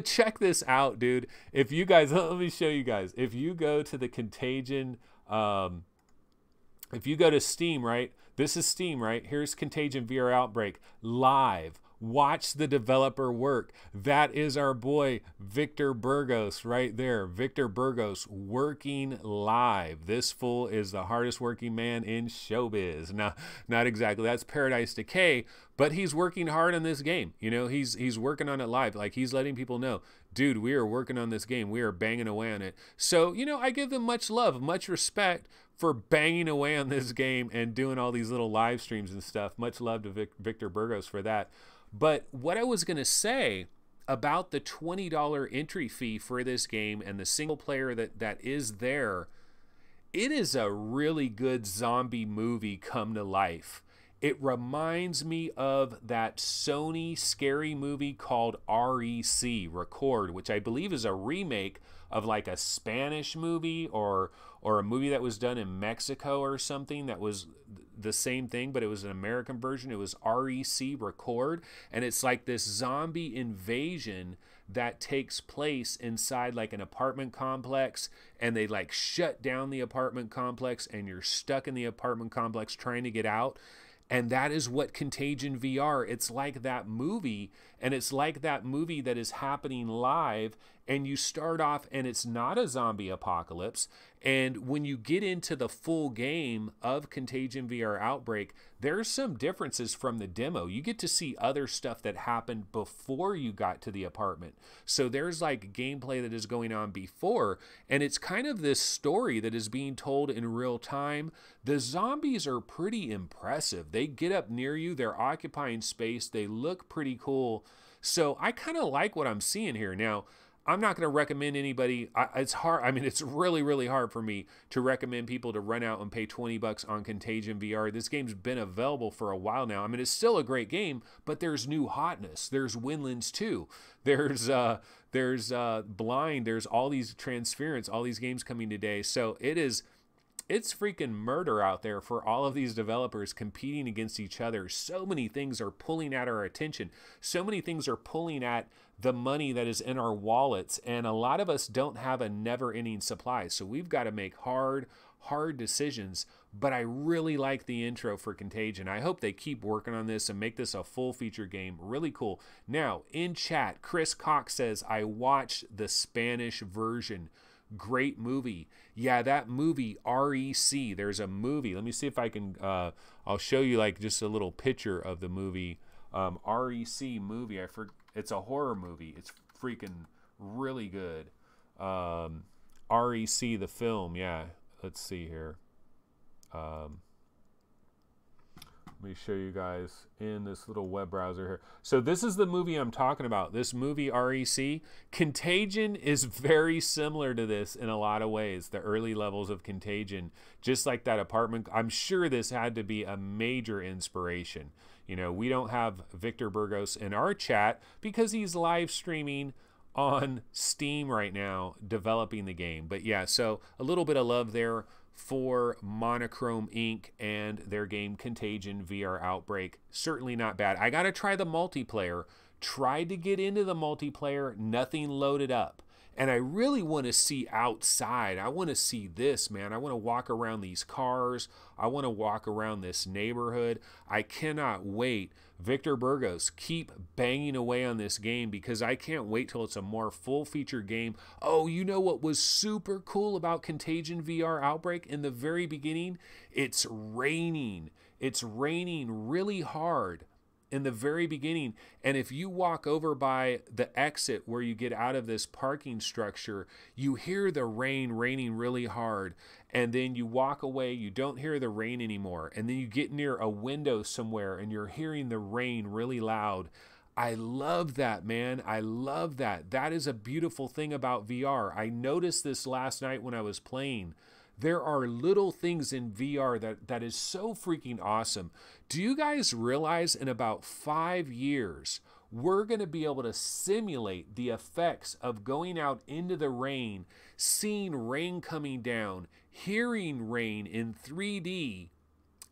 check this out, dude. If you guys, let me show you guys. If you go to the Contagion, if you go to Steam, right? This is Steam, right? Here's Contagion VR Outbreak live. Watch the developer work. That is our boy, Victor Burgos, right there. Victor Burgos working live. This fool is the hardest working man in showbiz. Now, not exactly. That's Paradise Decay, but he's working hard on this game. You know, he's working on it live. Like, he's letting people know, dude, we are working on this game. We are banging away on it. So, you know, I give them much love, much respect for banging away on this game and doing all these little live streams and stuff. Much love to Victor Burgos for that. But what I was going to say about the $20 entry fee for this game and the single player that is there, it is a really good zombie movie come to life. It reminds me of that Sony scary movie called REC, Record, which I believe is a remake of like a Spanish movie or a movie that was done in Mexico or something that was the same thing, but it was an American version. It was REC, Record, and it's like this zombie invasion that takes place inside like an apartment complex, and they like shut down the apartment complex and you're stuck in the apartment complex trying to get out. And that is what Contagion VR, it's like that movie, and it's like that movie that is happening live, and you start off and it's not a zombie apocalypse. And when you get into the full game of Contagion VR Outbreak, there's some differences from the demo. You get to see other stuff that happened before you got to the apartment. So there's like gameplay that is going on before, and it's kind of this story that is being told in real time. The zombies are pretty impressive. They get up near you, they're occupying space, they look pretty cool. So I kind of like what I'm seeing here. Now, I'm not going to recommend anybody. It's hard. I mean, it's really, really hard for me to recommend people to run out and pay $20 on Contagion VR. This game's been available for a while now. I mean, it's still a great game, but there's new hotness. There's Windlands 2. There's Blind. There's all these Transference, all these games coming today. So it's freaking murder out there for all of these developers competing against each other. So many things are pulling at our attention. So many things are pulling at the money that is in our wallets. And a lot of us don't have a never-ending supply. So we've got to make hard decisions. But I really like the intro for Contagion. I hope they keep working on this and make this a full feature game. Really cool. Now, in chat, Chris Cox says, I watched the Spanish version. Great movie. Yeah, that movie, REC. There's a movie. Let me see if I can, I'll show you like just a little picture of the movie. REC movie. It's a horror movie. It's freaking really good. REC, the film. Yeah. Let's see here. Let me show you guys in this little web browser here. So this is the movie I'm talking about. This movie, REC. Contagion is very similar to this in a lot of ways. The early levels of Contagion, just like that apartment. I'm sure this had to be a major inspiration. You know, we don't have Victor Burgos in our chat because he's live streaming on Steam right now, developing the game. But yeah, so a little bit of love there for Monochrome Inc. and their game Contagion VR Outbreak. Certainly not bad. I gotta try the multiplayer. Tried to get into the multiplayer, nothing loaded up. And I really want to see outside. I want to see this, man. I want to walk around these cars. I want to walk around this neighborhood. I cannot wait. Victor Burgos, keep banging away on this game because I can't wait till it's a more full-featured game. Oh, you know what was super cool about Contagion VR Outbreak in the very beginning? It's raining. It's raining really hard in the very beginning, and if you walk over by the exit where you get out of this parking structure, you hear the rain raining really hard, and then you walk away, you don't hear the rain anymore, and then you get near a window somewhere and you're hearing the rain really loud. I love that, man. I love that. That is a beautiful thing about VR. I noticed this last night when I was playing. There are little things in VR that is so freaking awesome. Do you guys realize in about 5 years, we're going to be able to simulate the effects of going out into the rain, seeing rain coming down, hearing rain in 3D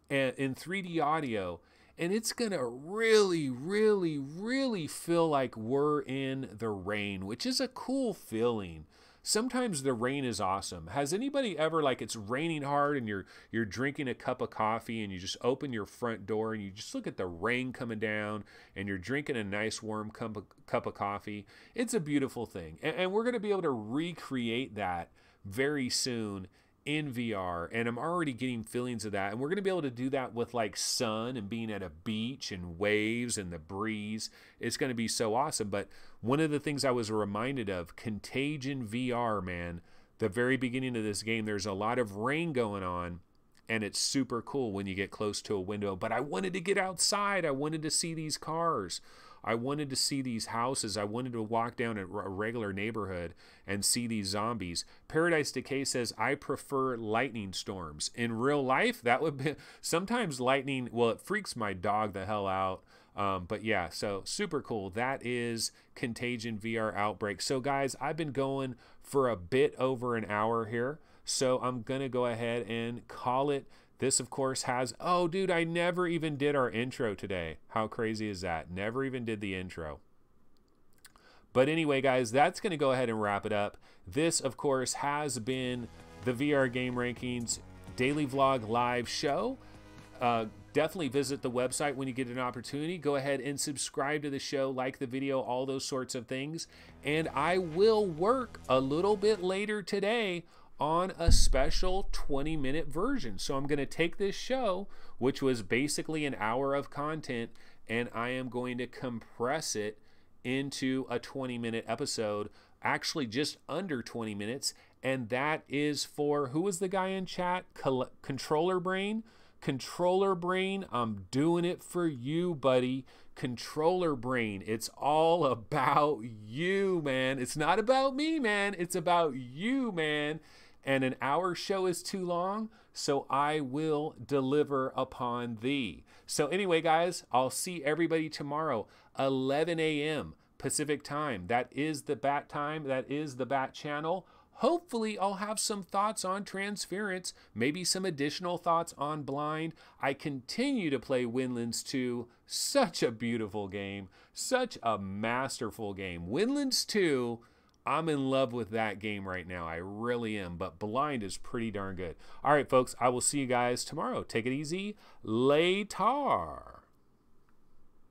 and in 3D audio, and it's going to really, really, really feel like we're in the rain, which is a cool feeling. Sometimes the rain is awesome. Has anybody ever, like, it's raining hard and you're drinking a cup of coffee and you just open your front door and you just look at the rain coming down and you're drinking a nice warm cup of coffee? It's a beautiful thing. And we're going to be able to recreate that very soon in VR, and I'm already getting feelings of that. And we're going to be able to do that with like sun and being at a beach and waves and the breeze. It's going to be so awesome. But one of the things I was reminded of, Contagion VR, man, the very beginning of this game, there's a lot of rain going on, and it's super cool when you get close to a window. But I wanted to get outside. I wanted to see these cars. I wanted to see these houses. I wanted to walk down a regular neighborhood and see these zombies. Paradise Decay says, I prefer lightning storms. In real life, that would be, sometimes lightning, well, it freaks my dog the hell out. But yeah, so super cool. That is Contagion VR Outbreak. So guys, I've been going for a bit over an hour here. So I'm going to go ahead and call it. This, of course, has... Oh, dude, I never even did our intro today. How crazy is that? Never even did the intro. But anyway, guys, that's going to go ahead and wrap it up. This, of course, has been the VR Game Rankings Daily Vlog Live Show. Definitely visit the website when you get an opportunity. Go ahead and subscribe to the show, like the video, all those sorts of things. And I will work a little bit later today on a special 20-minute version. So I'm going to take this show, which was basically an hour of content, and I am going to compress it into a 20-minute episode, actually just under 20 minutes. And that is for, who was the guy in chat? Controller Brain? Controller Brain, I'm doing it for you, buddy. Controller Brain, it's all about you, man. It's not about me, man. It's about you, man. And an hour show is too long, so I will deliver upon thee. So anyway, guys, I'll see everybody tomorrow, 11 a.m. Pacific time. That is the Bat time. That is the Bat channel. Hopefully, I'll have some thoughts on Transference, maybe some additional thoughts on Blind. I continue to play Windlands 2. Such a beautiful game. Such a masterful game. Windlands 2, I'm in love with that game right now. I really am. But Blind is pretty darn good. All right, folks, I will see you guys tomorrow. Take it easy. Later.